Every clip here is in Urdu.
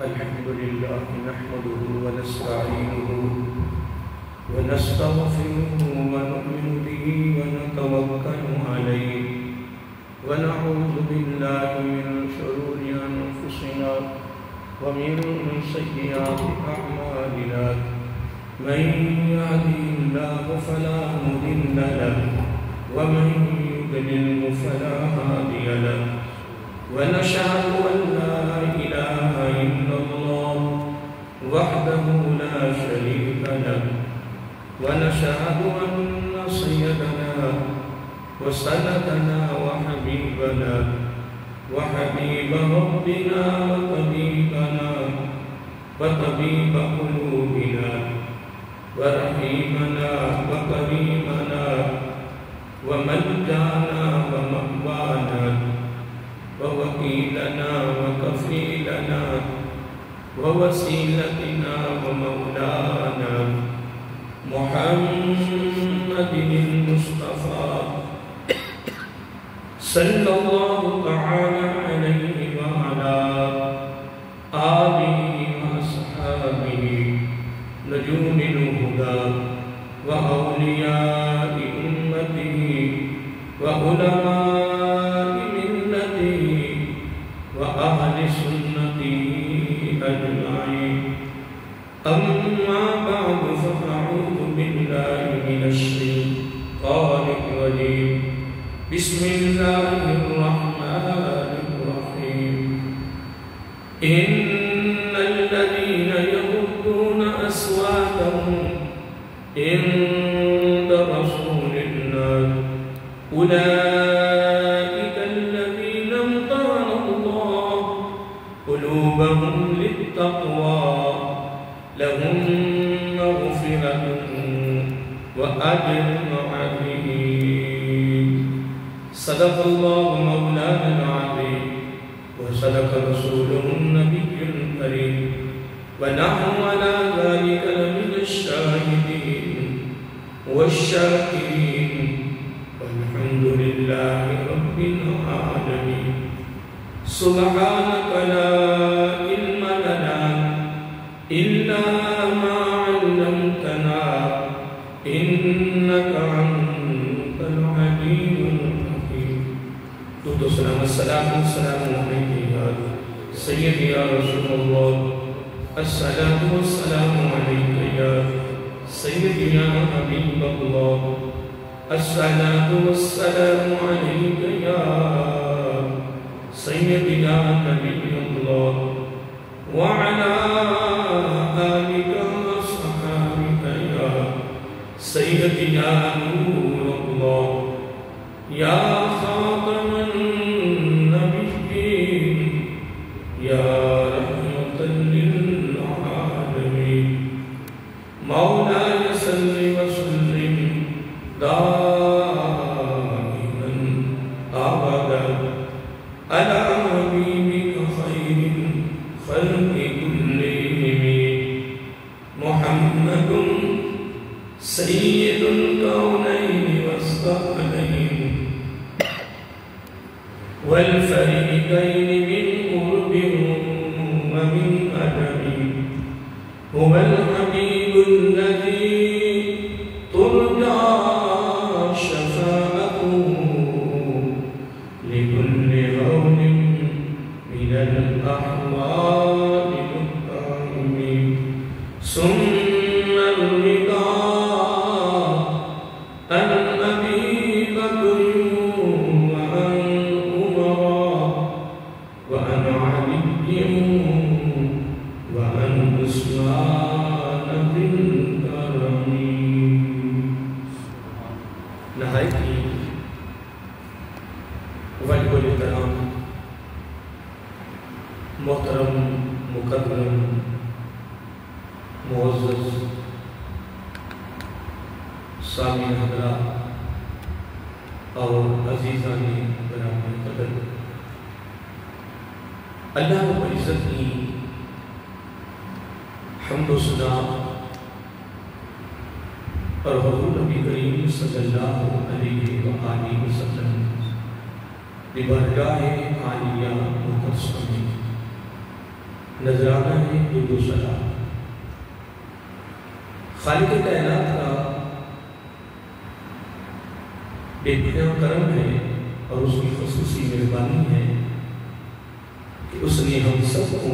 الحمد لله نحمده ونستعينه ونستغفره ونؤمن به ونتوكل عليه ونعوذ بالله من شرور أنفسنا ومن سيئات أعمالنا من يهده الله فلا مضل له ومن يضلل فلا هادي له ونشهد أن لا إله إلا الله وحده لا شريك له ونشهد أن سيدنا وسندنا وحبيبنا وحبيب ربنا وطبيب قلوبنا ورحيمنا وكريمنا وملجانا ومأوانا ووكيلنا وكفيلنا ووسيلتنا ومولانا محمد المصطفى صلى الله تعالى عليه وعلى آله وأصحابه نجوم الهدى وأولياء أمته وعلماء ملته وأهل سنته أجمعين أما بعد فأعوذ بالله من الشيطان الرجيم بسم الله الرحمن الرحيم إن الذين يغضون أصواتهم عند رسول الله أولئك الذين امتحن الله قلوبهم للتقوى لهم مغفرة وأجر عظيم صدق الله مولانا العظيم وصدق رسوله النبي الكريم ونحن على ذلك لمن الشاهدين والشاكرين والحمد لله رب العالمين سبحانك لا علم لنا إلا ما علمتنا إنك أنت العليم الحكيم الصلاة والسلام عليك يا سيدي يا رسول الله الصلاة والسلام عليك يا سيدي يا حبيب الله الصلاة والسلام عليك يا سيدي يا نبي الله وعلى آلك وصحابك يا سيدي يا نور الله يا خاتم النبيين يا رحمة للعالمين مولاي صل وسلم دائما أبدا على حبيبك خير خلق كلهم محمد سيد الكونين والثقلين والفريقين من قرب ومن أدب هو الحبيب الذي ترجى شفاعته لكل هول من الأحوال القائمين ثم الرضا عن أبي بكر وعن عمر وعن علي وعن عثمان ذي الكرم نہایت ہی واجب الاحترام محترم مکرم معزز سامعین حضرات اور عزیزان گرامی قدر اللہ رب العزت کی حمد و ثنا اور حضور نبی کریم صلی اللہ علیہ وآلہ وسلم بارگاہ عالیہ مقدسہ میں نذرانہ ہے درود و سلام خالق کائنات کا بے پناہ کرم ہے اور اس کی خصوصی مہربانی ہے کہ اس نے ہم سب کو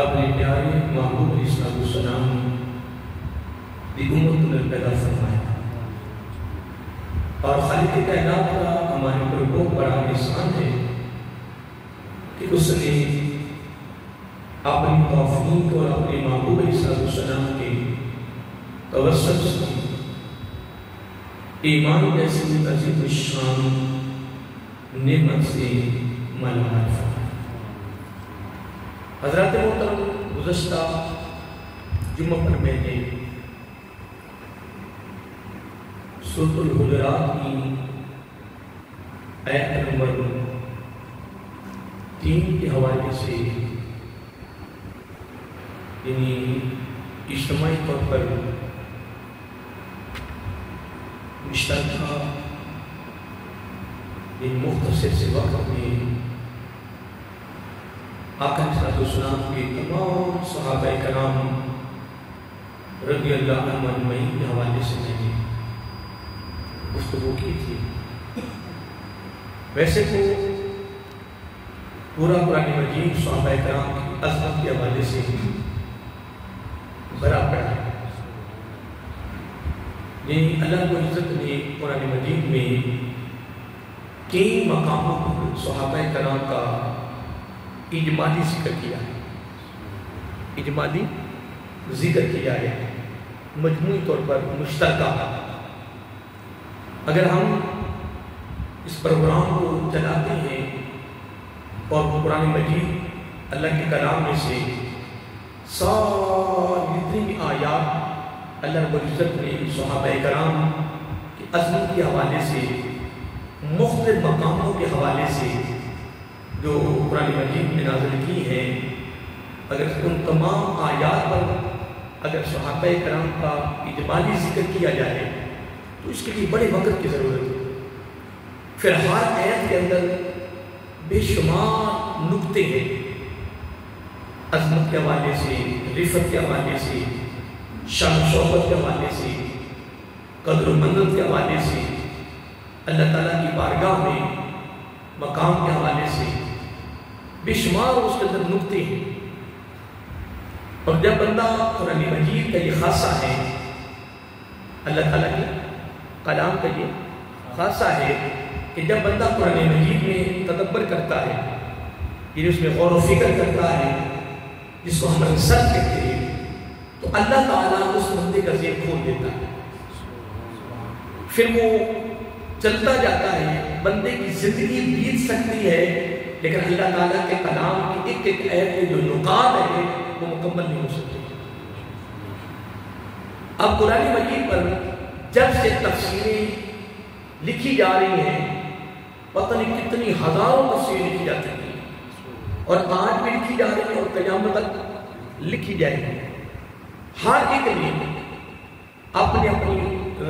اپنے پیارے محبوب علیہ السلام کی امت میں پیدا فرمایا، اور خالق کائنات کا ہمارے پر بہت بڑا احسان ہے کہ اس نے اپنی توفیق اور اپنے محبوب علیہ السلام کے توسط سے ایمان جیسی عظیم الشان نعمت سے مالامال فرمایا۔ حضرات محترم، گزشتہ جمعہ پر میں نے سورۃ الحجرات کی آیت نمبر 3 کے حوالے سے یعنی اجتماعی طور پر مشترکہ یعنی مختصر سے وقت میں آقا علیہ السلام کے تمام صحابہ کرام رضی اللہ عنہم اجمعین کے حوالے سے میں نے گفتگو کی تھی۔ ویسے تو پورا قرآن مجید صحابہ کرام کی عظمت کے حوالے سے بھرا پڑا ہے، یعنی اللہ کو عزت نے قرآن مجید میں کئی مقاموں پر صحابہ کرام کا اجمالی ذکر کیا ہے، اجمالی ذکر کیا ہے، مجموعی طور پر مشترکہ۔ اگر ہم اس پروگرام کو چلاتے ہیں اور قرآن مجید اللہ کے کلام میں سے ساری جتنی آیات اللہ رب العزت نے صحابہ کرام کی عظمت کے حوالے سے مختلف مقاموں کے حوالے سے جو قرآن مجید میں نازل کی ہیں، اگر ان تمام آیات پر اگر صحابہ کرام کا اجمالی ذکر کیا جائے تو اس کے لیے بڑے وقت کی ضرورت ہے۔ پھر ہر آیت کے اندر بے شمار نکتے ہیں، عظمت کے حوالے سے، رفت کے حوالے سے، شان شوکت کے حوالے سے، قدر و منزلت کے حوالے سے، اللہ تعالیٰ کی بارگاہ میں مقام کے حوالے سے بے شمار اس کے اندر نکتے ہیں۔ اور جب بندہ قرآن مجید کا یہ خاصہ ہے، اللہ تعالیٰ کے کلام کا یہ خاصہ ہے کہ جب بندہ قرآن مجید میں تدبر کرتا ہے، یعنی اس میں غور و فکر کرتا ہے، جس کو ہم ریسرچ کہتے ہیں، تو اللہ تعالیٰ اس بندے کا ذہن کھول دیتا ہے، پھر وہ چلتا جاتا ہے۔ بندے کی زندگی بیت سکتی ہے لیکن اللہ تعالیٰ کے کلام کی ایک ایک آیت کے جو نکات ہیں وہ مکمل نہیں ہو سکتے۔ اب قرآن مجید پر جب سے تفسیریں لکھی جا رہی ہیں، پتہ نہیں کتنی ہزاروں تفسیریں لکھی جا چکی ہیں، اور آج بھی لکھی جا رہی ہیں اور قیامت تک لکھی جائیں گی۔ ہر ایک نے اپنے اپنی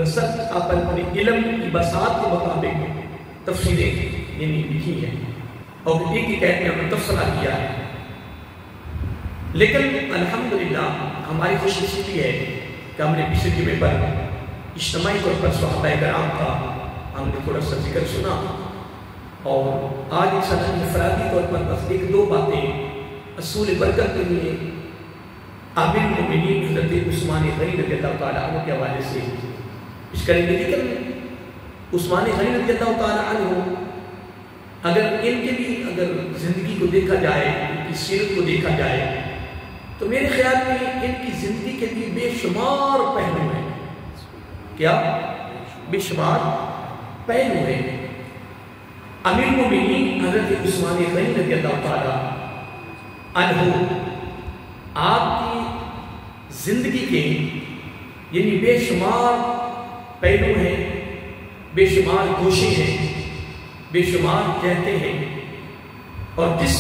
رسد اپنے علم کی بساط کے مطابق تفسیریں یعنی لکھی ہیں اور ایک ایک آیت میں ہم نے تفسیرہ کیا ہے۔ لیکن الحمدللہ ہماری خوش نصیبی ہے کہ ہم نے پچھلے جمعے پر اجتماعی طور پر صحابہ کرام کا ہم نے تھوڑا سا ذکر سنا، اور آج انشاءاللہ انفرادی طور پر بس ایک دو باتیں اصول برکت کے لیے امیر المومنین حضرت عثمان غنی رضی اللہ تعالیٰ عنہ کے حوالے سے پیش کریں گے۔ لیکن عثمان غنی رضی اللہ تعالیٰ عنہ اگر ان کے بھی اگر زندگی کو دیکھا جائے، ان کی سیرت کو دیکھا جائے، تو میرے خیال میں ان کی زندگی کے بھی بے شمار پہلو ہیں۔ کیا بے شمار پہلو ہیں۔ امیر المومنین حضرت عثمان غنی رضی اللہ تعالیٰ عنہ آپ کی زندگی کے یعنی بے شمار پہلو ہیں، بے شمار گوشے ہیں، بے شمار کہتے ہیں، اور جس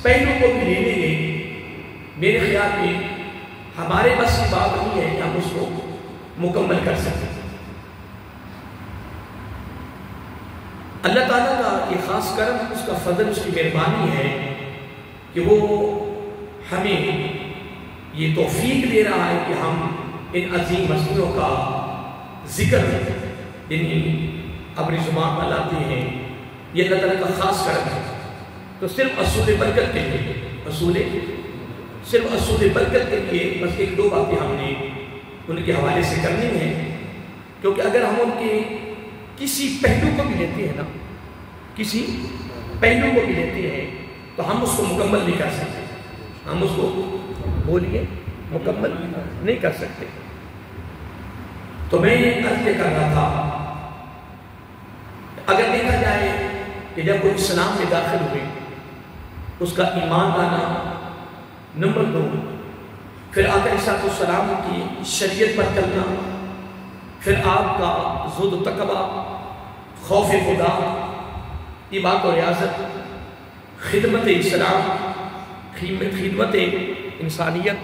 پہلو کو بھی لے لیں گے میرے خیال میں ہمارے بس کی بات نہیں ہے کہ ہم اس کو مکمل کر سکیں۔ اللہ تعالیٰ کا یہ خاص کرم، اس کا فضل، اس کی مہربانی ہے کہ وہ ہمیں یہ توفیق دے رہا ہے کہ ہم ان عظیم ہستیوں کا ذکر اپنی زبان پر لاتے ہیں. یہ اللہ تعالیٰ کا خاص کرم ہے. تو صرف اصول برکت کے لیے صرف اصول برکت کے لیے بس ایک دو باتیں ہم نے ان کے حوالے سے کرنی ہیں، کیونکہ اگر ہم ان کے کسی پہلو کو بھی لیتے ہیں نا، کسی پہلو کو بھی لیتے ہیں تو ہم اس کو مکمل نہیں کر سکتے. ہم اس کو بولیے مکمل نہیں کر سکتے. تو میں یہ عرض کر رہا تھا، اگر دیکھا جائے کہ جب وہ اسلام میں داخل ہوئے اس کا ایمان لانا نمبر 2، پھر آقا علیہ السلام کی شریعت پر چلنا، پھر آپ کا زہد و تقویٰ، خوف خدا، عبادت و ریاضت، خدمت اسلام، خدمت انسانیت.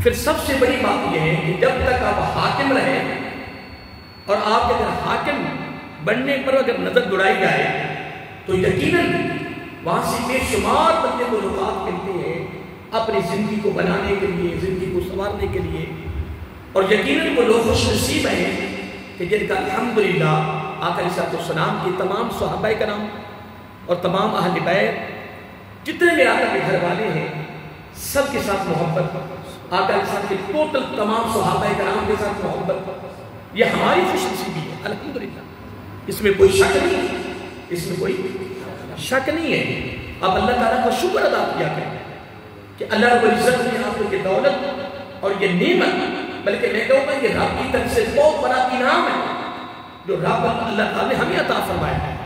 پھر سب سے بڑی بات یہ ہے کہ جب تک آپ حاکم رہے اور آپ کے اگر حاکم بننے پر اگر نظر دوڑائی جائے تو یقیناً وہاں سے بے شمار بندے کو لوگات ملتے ہیں اپنی زندگی کو بنانے کے لیے، زندگی کو سنوارنے کے لیے. اور یقیناً وہ لوگ خوش نصیب ہیں کہ جن کا الحمدللہ آقا علیہ السلام کے تمام صحابہ کرام اور تمام اہل بیت جتنے بھی آقا کے گھر والے ہیں سب کے ساتھ محبت، آقا علیہ السلام کے ٹوٹل تمام صحابہ کرام کے ساتھ محبت. یہ ہماری خوش نصیبی ہے الحمدللہ. اس میں کوئی شک نہیں ہے، اس میں کوئی شک نہیں ہے. اب اللہ تعالیٰ کا شکر ادا کیا کریں کہ اللہ رب العزت نے آپ کو یہ دولت اور یہ نعمت، بلکہ میں کہوں گا یہ رب کی طرف سے بہت بڑا انعام ہے جو رب اللہ تعالیٰ نے ہمیں عطا فرمایا ہے.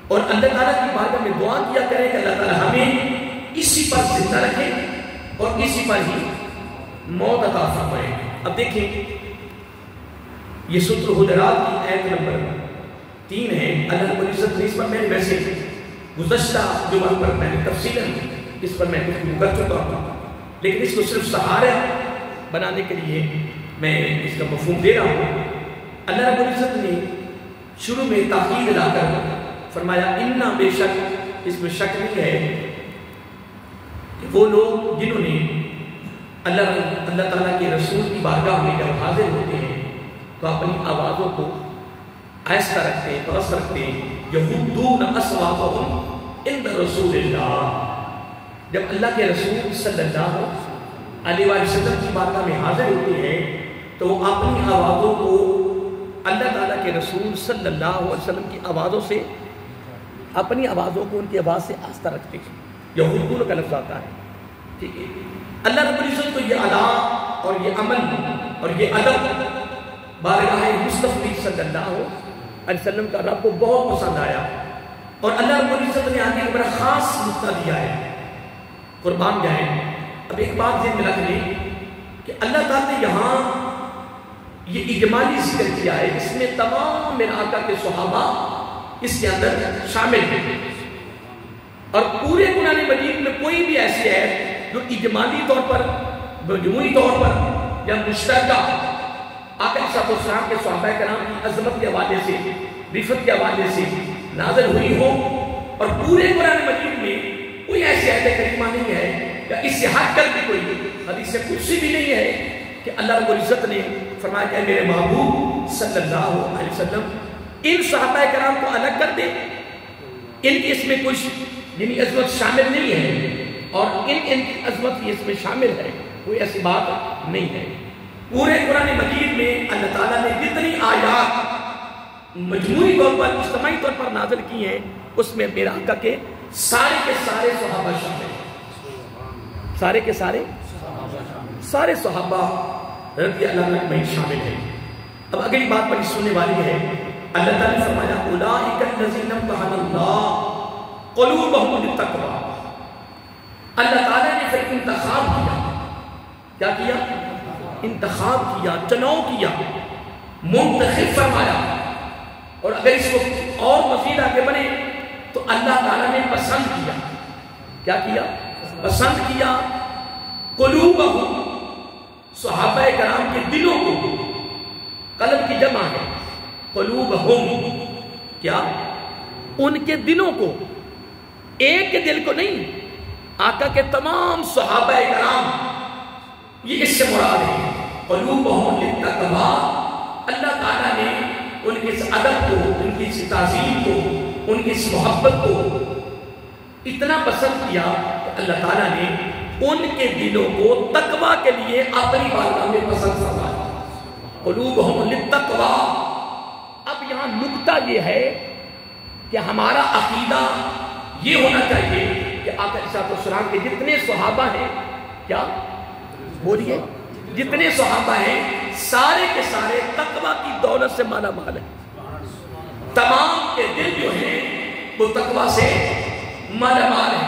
اور اللہ تعالیٰ کی بارگاہ میں دعا کیا کریں کہ اللہ تعالیٰ ہمیں اسی پر زندہ رکھے اور اسی پر ہی موت عطا فرمائے. اب دیکھیں یہ سورۃ حجرات کی آیت نمبر 3 ہے. اللہ رب العزت نے اس پر میں نے ویسے گزشتہ جمعہ پر میں نے تفصیلاً اس پر میں گفتگو کر چکا ہوں، لیکن اس کو صرف سہارا بنانے کے لیے میں اس کا مفہوم دے رہا ہوں. اللہ رب العزت نے شروع میں تاکید لا کر فرمایا اِنَّا بے شک، اس میں شک نہیں ہے کہ وہ لوگ جنہوں نے اللہ تعالیٰ کے رسول کی بارگاہ میں جب حاضر ہوتے ہیں تو اپنی آوازوں کو آہستہ رکھتے ہیں، پرست رکھتے ہیں. یغضون اصواتهم عند رسول اللہ، جب اللہ کے رسول صلی اللہ علیہ وسلم کی بارگاہ میں حاضر ہوتے ہیں تو وہ اپنی آوازوں کو اللہ تعالیٰ کے رسول صلی اللہ علیہ وسلم کی آوازوں سے، اپنی آوازوں کو ان کی آواز سے آہستہ رکھتے ہیں. یغضون کا لفظ آتا ہے. ٹھیک ہے، اللہ رب العزت کو یہ ادا اور یہ عمل اور یہ ادب بارگاہ مصطفی صلی اللہ علیہ وسلم کا رب کو بہت پسند آیا. اور اللہ رب العزت نے آگے ایک بڑا خاص نقطہ دیا ہے، قربان جائیں. اب ایک بات ذہن میں رکھ لیں کہ اللہ تعالیٰ نے یہاں یہ اجمالی ذکر کیا ہے، اس میں تمام میرے آقا کے صحابہ اس کے اندر شامل ہیں. اور پورے قرآن مجید میں کوئی بھی ایسی ہے جو اجمالی طور پر، مجموعی طور پر یا مشترکہ آقا علیہ السلام کے صحابہ کرام کی عظمت کے حوالے سے، رفت کے حوالے سے نازل ہوئی ہو. اور پورے قرآن مجید میں کوئی ایسی آیت کریمہ نہیں ہے یا اس سے ہٹ کر بھی کوئی حدیث قدسی بھی نہیں ہے کہ اللہ رب العزت نے فرمایا کہ میرے محبوب صلی اللہ علیہ وسلم ان صحابہ کرام کو الگ کر دے، ان کی اس میں کچھ یعنی عظمت شامل نہیں ہے اور ان کی عظمت کی اس میں شامل ہے. کوئی ایسی بات نہیں ہے. پورے قرآن مجید میں اللہ تعالیٰ نے جتنی آیات مجموعی طور پر، اجتماعی طور پر نازل کی ہیں اس میں میرے آقا کے سارے صحابہ شامل ہیں. سارے کے سارے صحابہ رضی اللہ عنہ میں شامل ہیں. اب اگلی بات بڑی سننے والی ہے. اللہ تعالیٰ نے فرمایا اولئک الذین امتحن اللہ قلوبہم للتقویٰ. اللہ تعالیٰ نے پھر انتخاب کیا. کیا کیا؟ انتخاب کیا، چناؤ کیا، منتخب فرمایا. اور اگر اس کو اور مزید آگے بنے تو اللہ تعالیٰ نے پسند کیا. کیا کیا؟ پسند کیا. قلوبہم، صحابہ کرام کے دلوں کو، قلب کی جمع ہے، قلوبہم کیا؟ ان کے دلوں کو، ایک کے دل کو نہیں، آقا کے تمام صحابہ کرام یہ اس سے مراد ہے قلوبہم للتقویٰ. اللہ تعالیٰ نے ان کی اس ادب کو، ان کی اس تعظیم کو، ان کی اس محبت کو اتنا پسند کیا کہ اللہ تعالیٰ نے ان کے دلوں کو تقویٰ کے لیے اپنی بارگاہ میں پسند فرمایا. قلوبہم للتقویٰ. اب یہاں نکتہ یہ ہے کہ ہمارا عقیدہ یہ ہونا چاہیے کہ آقا علیہ السلام کے جتنے صحابہ ہیں، کیا بولیے، جتنے صحابہ ہیں سارے کے سارے تقویٰ کی دولت سے مالا مال ہیں. تمام کے دل جو ہیں وہ تقویٰ سے مالا مال ہیں.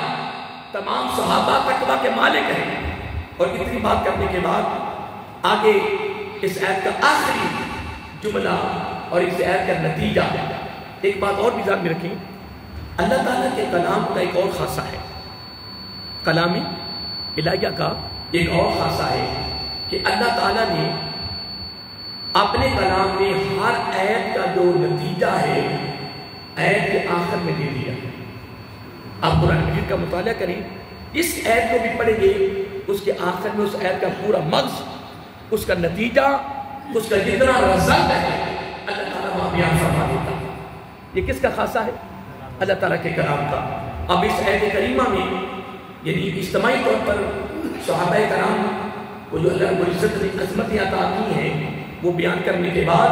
تمام صحابہ تقویٰ کے مالک ہیں. اور اتنی بات کرنے کے بعد آگے اس آیت کا آخری جملہ اور اس آیت کا نتیجہ، ایک بات اور بھی ذہن میں رکھیں. اللہ تعالیٰ کے کلام کا ایک اور خاصہ ہے، کلام الہیہ کا ایک اور خاصہ ہے کہ اللہ تعالیٰ نے اپنے کلام میں ہر آیت کا جو نتیجہ ہے آیت کے آخر میں دے دیا. آپ قرآن مجید کا مطالعہ کریں، اس آیت کو بھی پڑھیں گے، اس کے آخر میں اس آیت کا پورا مغز، اس کا نتیجہ، اس کا جتنا رزلٹ ہے اللہ تعالیٰ وہاں بیان فرما دیتا. یہ کس کا خاصہ ہے؟ اللہ تعالیٰ کے کلام کا. اب اس آیت کریمہ میں یعنی اجتماعی طور پر صحابہ کرام کو جو اللہ رب العزت نے عظمتیں عطا کی ہیں وہ بیان کرنے کے بعد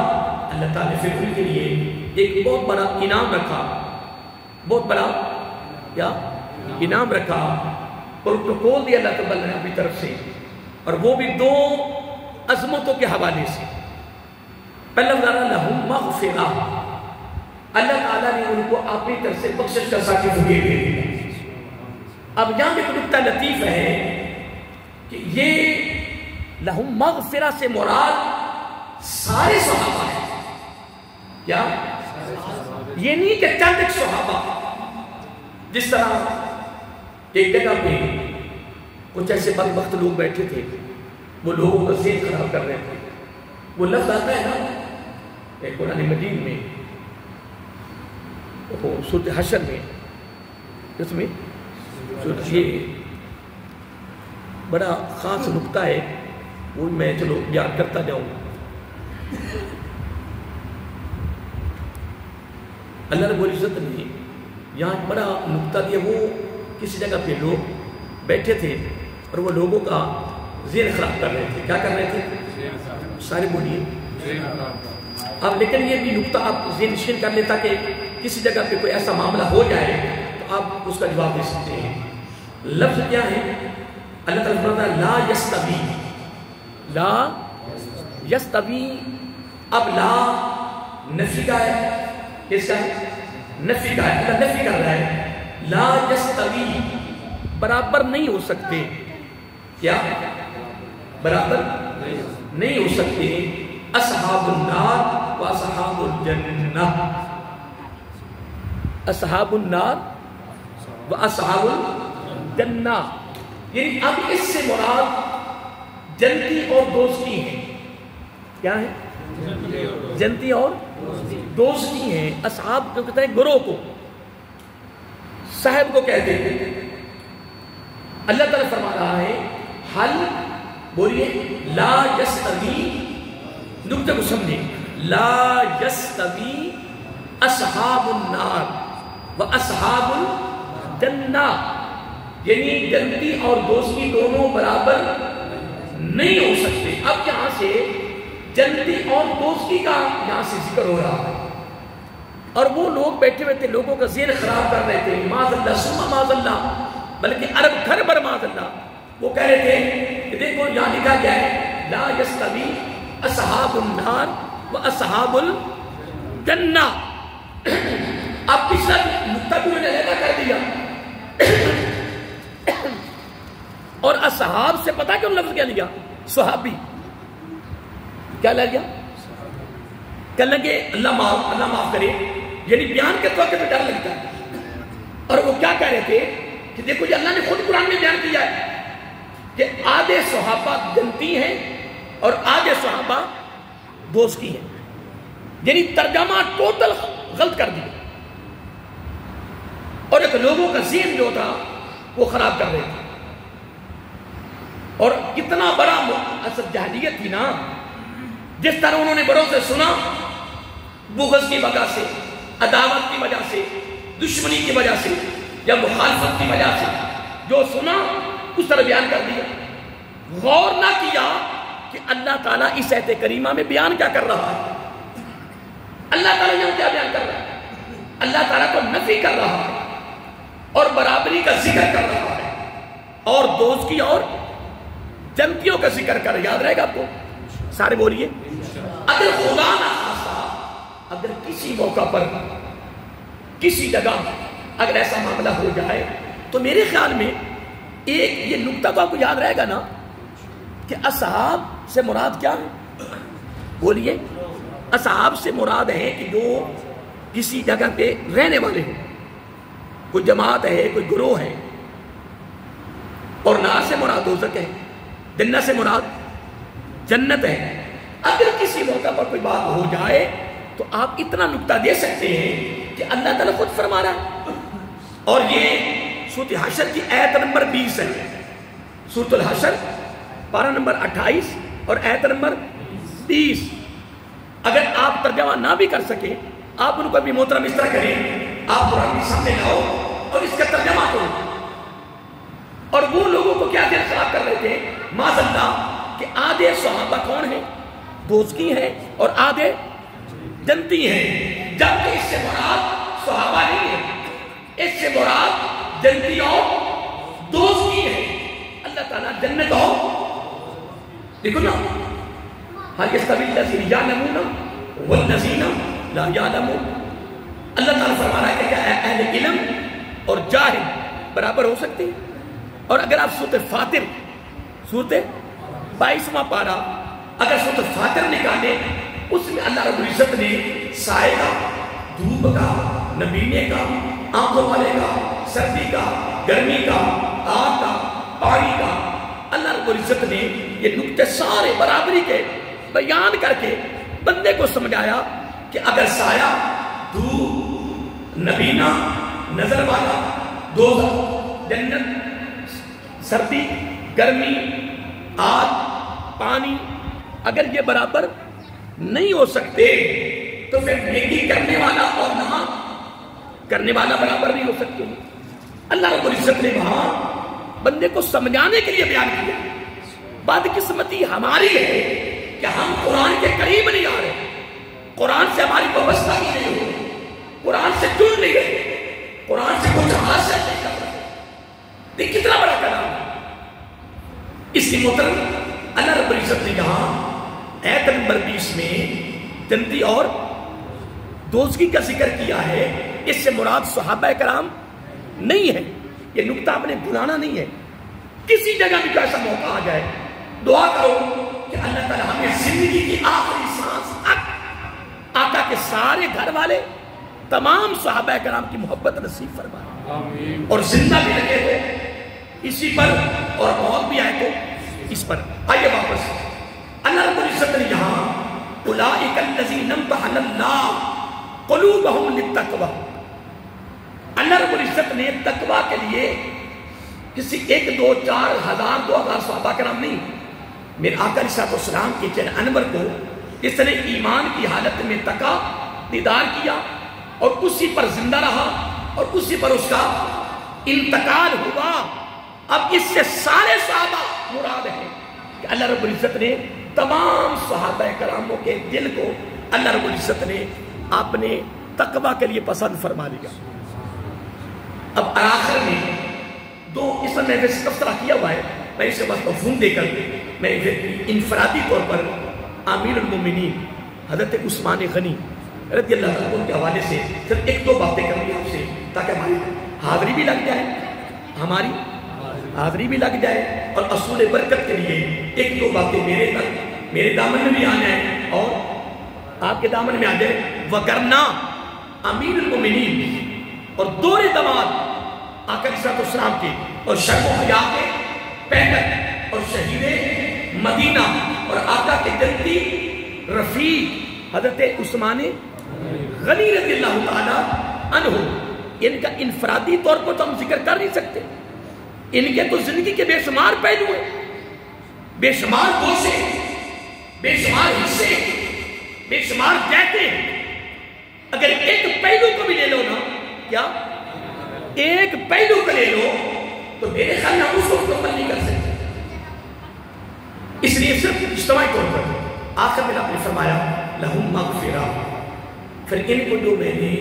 اللہ تعالیٰ نے پھر ان کے لیے ایک بہت بڑا انعام رکھا. بہت بڑا کیا انعام رکھا، پروٹوکول دیا اللہ تعالیٰ نے اپنی طرف سے، اور وہ بھی دو عظمتوں کے حوالے سے. پہلا بتانا لہم مغفرہ، اللہ تعالیٰ نے ان کو اپنی طرف سے بخشش کا سرٹیفکیٹ دے دیا. اب یہاں ایک نکتہ لطیف ہے کہ یہ لہم مغفرہ سے مراد سارے صحابہ ہیں. کیا یہ نہیں کہ چند ایک صحابہ. جس طرح ایک جگہ پہ کچھ ایسے بدبخت لوگ بیٹھے تھے، وہ لوگوں کا ذہن خراب کر رہے تھے. وہ لفظ آتا ہے نا ایک قرآن مجید میں سورۃ حشر میں، اس میں یہ بڑا خاص نکتہ ہے، وہ میں چلو یاد کرتا جاؤں. اللہ رب العزت نے یہاں بڑا نکتہ دیا. وہ کسی جگہ پہ لوگ بیٹھے تھے اور وہ لوگوں کا ذہن خراب کر رہے تھے. کیا کر رہے تھے؟ سارے بولیے. اب لیکن یہ بھی نکتہ آپ ذہن نشین کر لیں تاکہ کسی جگہ پہ کوئی ایسا معاملہ ہو جائے تو آپ اس کا جواب دے سکتے ہیں. لفظ کیا ہے؟ اللہ تعالیٰ فرماتا ہے لا یستوی. لا یستوی. اب لا نفی کا ہے، کس کا ہے؟ نفی کا ہے. اللہ نفی کر رہا ہے. لا یستوی، برابر نہیں ہو سکتے. کیا برابر نہیں ہو سکتے اصحاب النار و اصحاب الجنہ. اصحاب النار و اصحاب الجنہ، یعنی اب اس سے مراد جنتی اور دوستی ہیں. کیا ہے؟ جنتی اور دوستی ہیں. اصحاب جو کہتے ہیں گروہ کو، صاحب کو کہتے ہیں. اللہ تعالیٰ فرما رہا ہے حل بولیے لا یستوی. نکتہ کو سمجھیں. لا یستوی اصحاب النار و اصحاب الجنہ، یعنی جنتی اور دوستی دونوں برابر نہیں ہو سکتے. اب یہاں سے جنتی اور دوستی کا یہاں سے ذکر ہو رہا ہے، اور وہ لوگ بیٹھے ہوئے تھے، لوگوں کا ذہن خراب کر رہے تھے. معاذ اللہ ثم معاذ اللہ، بلکہ عرب گھر بر معاذ اللہ. وہ کہہ رہے تھے کہ دیکھو یہاں لکھا گیا ہے لا یستوی اصحاب النار و اصحاب الجنہ. اب پچھلا نکتہ بھی میں نے علیحدہ کر دیا، اور اصحاب سے پتا کیوں لفظ کیا لیا؟ صحابی. کیا لے لیا؟ کہنے لگے اللہ معاف کرے، یعنی بیان کے طور پہ ڈر لگتا ہے. اور وہ کیا کہہ رہے تھے کہ دیکھو جی اللہ نے خود قرآن میں بیان کیا ہے کہ آدھے صحابہ جنتی ہیں اور آدھے صحابہ دوستی ہیں. یعنی ترجمہ ٹوٹل غلط کر دیا، اور ایک لوگوں کا ذہن جو تھا وہ خراب کر رہے تھے. اور کتنا بڑا اثر جاہلیت تھی نا، جس طرح انہوں نے بڑوں سے سنا، بغض کی وجہ سے، عداوت کی وجہ سے، دشمنی کی وجہ سے یا مخالفت کی وجہ سے جو سنا اس طرح بیان کر دیا، غور نہ کیا کہ اللہ تعالیٰ اس آیت کریمہ میں بیان کیا کر رہا ہے، اللہ تعالیٰ یہاں کیا بیان کر رہا ہے۔ اللہ تعالیٰ تو نفی کر رہا ہے اور برابری کا ذکر کر رہا ہے اور دوزکی اور جنتیوں کا ذکر کر رہا ہے۔ یاد رہے گا آپ کو؟ سارے بولیے، اگر خدا نہ خاصا اگر کسی موقع پر کسی جگہ اگر ایسا معاملہ ہو جائے تو میرے خیال میں ایک یہ نکتہ تو آپ کو یاد رہے گا نا کہ اصحاب سے مراد کیا ہے؟ بولیے، اصحاب سے مراد ہے کہ جو کسی جگہ پہ رہنے والے ہیں، کوئی جماعت ہے، کوئی گروہ ہے، اور نار سے مراد دوزخ ہے، جنت سے مراد جنت ہے۔ اگر کسی موقع پر کوئی بات ہو جائے تو آپ اتنا نکتہ دے سکتے ہیں کہ اللہ تعالیٰ خود فرما رہا ہے، اور یہ سورۃ حشر کی آیت نمبر 20 ہے، سورۃ الحشر پارہ نمبر 28 اور آیت نمبر 20۔ اگر آپ ترجمہ نہ بھی کر سکیں، آپ ان کو بھی محترم اس طرح کریں، آپ قرآن کے سامنے لاؤ اور اس کا ترجمہ کرو۔ اور وہ لوگوں کو کیا دل خراب کر رہے تھے معاذ اللہ کہ آدھے صحابہ کون ہیں؟ دوزکی ہیں اور آدھے جنتی ہیں، جبکہ اس سے مراد صحابہ نہیں ہے، اس سے مراد جنتی اور دوزکی ہیں۔ اللہ تعالیٰ جنت اور دیکھو نا، حال یستوی الذین یعلمون والذین لا یعلمون۔ اللہ تعالیٰ فرما رہا ہے کہ کیا اہل علم اور جاہل برابر ہو سکتے ہیں؟ اور اگر آپ سورۃ فاطر، سورۃ 22واں پارہ اگر سورۃ فاطر نکالیں، اس میں اللہ رب العزت نے سائے کا، دھوپ کا، نبینے کا، آنکھوں والے کا، سردی کا، گرمی کا، آگ کا، پانی کا، اللہ رب العزت نے یہ نکتے سارے برابری کے بیان کر کے بندے کو سمجھایا کہ اگر سایہ، دھوپ، نبینا، نظر والا، دوزخ، جنت، سردی، گرمی، آگ، پانی، اگر یہ برابر نہیں ہو سکتے تو پھر نیکی کرنے والا اور نہ کرنے والا برابر نہیں ہو سکتے۔ اللہ رب العزت نے وہاں بندے کو سمجھانے کے لیے بیان کیا۔ بدقسمتی ہماری ہے کہ ہم قرآن کے قریب نہیں آ رہے، قرآن سے ہماری وابستہ ہی نہیں ہو رہی، قرآن سے جڑ نہیں رہے، قرآن سے کچھ حاصل نہیں کر رہے۔ دیکھ کتنا بڑا کلام ہے۔ اسی محترم اللہ رب العزت نے یہاں آیت نمبر 20 میں جنتی اور دوزکی کا ذکر کیا ہے، اس سے مراد صحابہ کرام نہیں ہے۔ یہ نکتہ آپ نے بھلانا نہیں ہے۔ کسی جگہ بھی ایسا موقع آ جائے، دعا کرو کہ اللہ تعالیٰ ہمیں زندگی کی آخری سانس تک آقا کے سارے گھر والے، تمام صحابہ کرام کی محبت نصیب فرمائے، اور زندہ بھی لگے ہو اسی پر اور موت بھی آئے تو اس پر۔ آئیے واپس، اللہ رب العزت نے یہاں اولئک الذین امتحن اللہ قلوبہم للتقوی، اللہ رب العزت نے تقوی کے لیے کسی 1 2 4 ہزار 2000 صحابہ کرام نہیں، میرے آقا علیہ السلام کے چہرہ انور کو جس نے ایمان کی حالت میں تکا، دیدار کیا اور اسی پر زندہ رہا اور اسی پر اس کا انتقال ہوا۔ اب اس سے سارے صحابہ مراد ہیں کہ اللہ رب العزت نے تمام صحابہ کراموں کے دل کو اللہ رب العزت نے اپنے تقوی کے لیے پسند فرما لیا۔ اب آخر میں دو اس میں ویسے تبصرہ کیا ہوا ہے، میں اسے بس مفہوم دے کر میں انفرادی طور پر امیر المومنین حضرت عثمان غنی رضی اللہ عنہ کے حوالے سے صرف 1 2 باتیں کرنی آپ سے، تاکہ ہماری حاضری بھی لگ جائے، ہماری حاضری بھی لگ جائے، اور اصول برکت کے لیے 1 2 باتیں میرے دامن میں بھی آ جائیں اور آپ کے دامن میں آ جائے۔ وگرنہ امیر المومنین اور دور دماد آقا علیہ السلام کے اور شرف و حیا کے پیکر اور شہید مدینہ اور آقا کے جنتی رفیق حضرت عثمان غنی رضی اللہ تعالیٰ عنہ، ان کا انفرادی طور پر تو ہم ذکر کر نہیں سکتے، ان کے تو زندگی کے بے شمار پہلو ہیں، بے شمار گوشے، بے شمار حصے، بے شمار جہتیں، اگر ایک پہلو کو بھی لے لو نا، کیا ایک پہلو کو لے لو تو میرے خیال میں اس کو مکمل نہیں کر سکتے. اس لیے صرف اجتماعی طور پر آخر میں آپ نے فرمایا لہم مغفرہ. پھر ان کو جو میں نے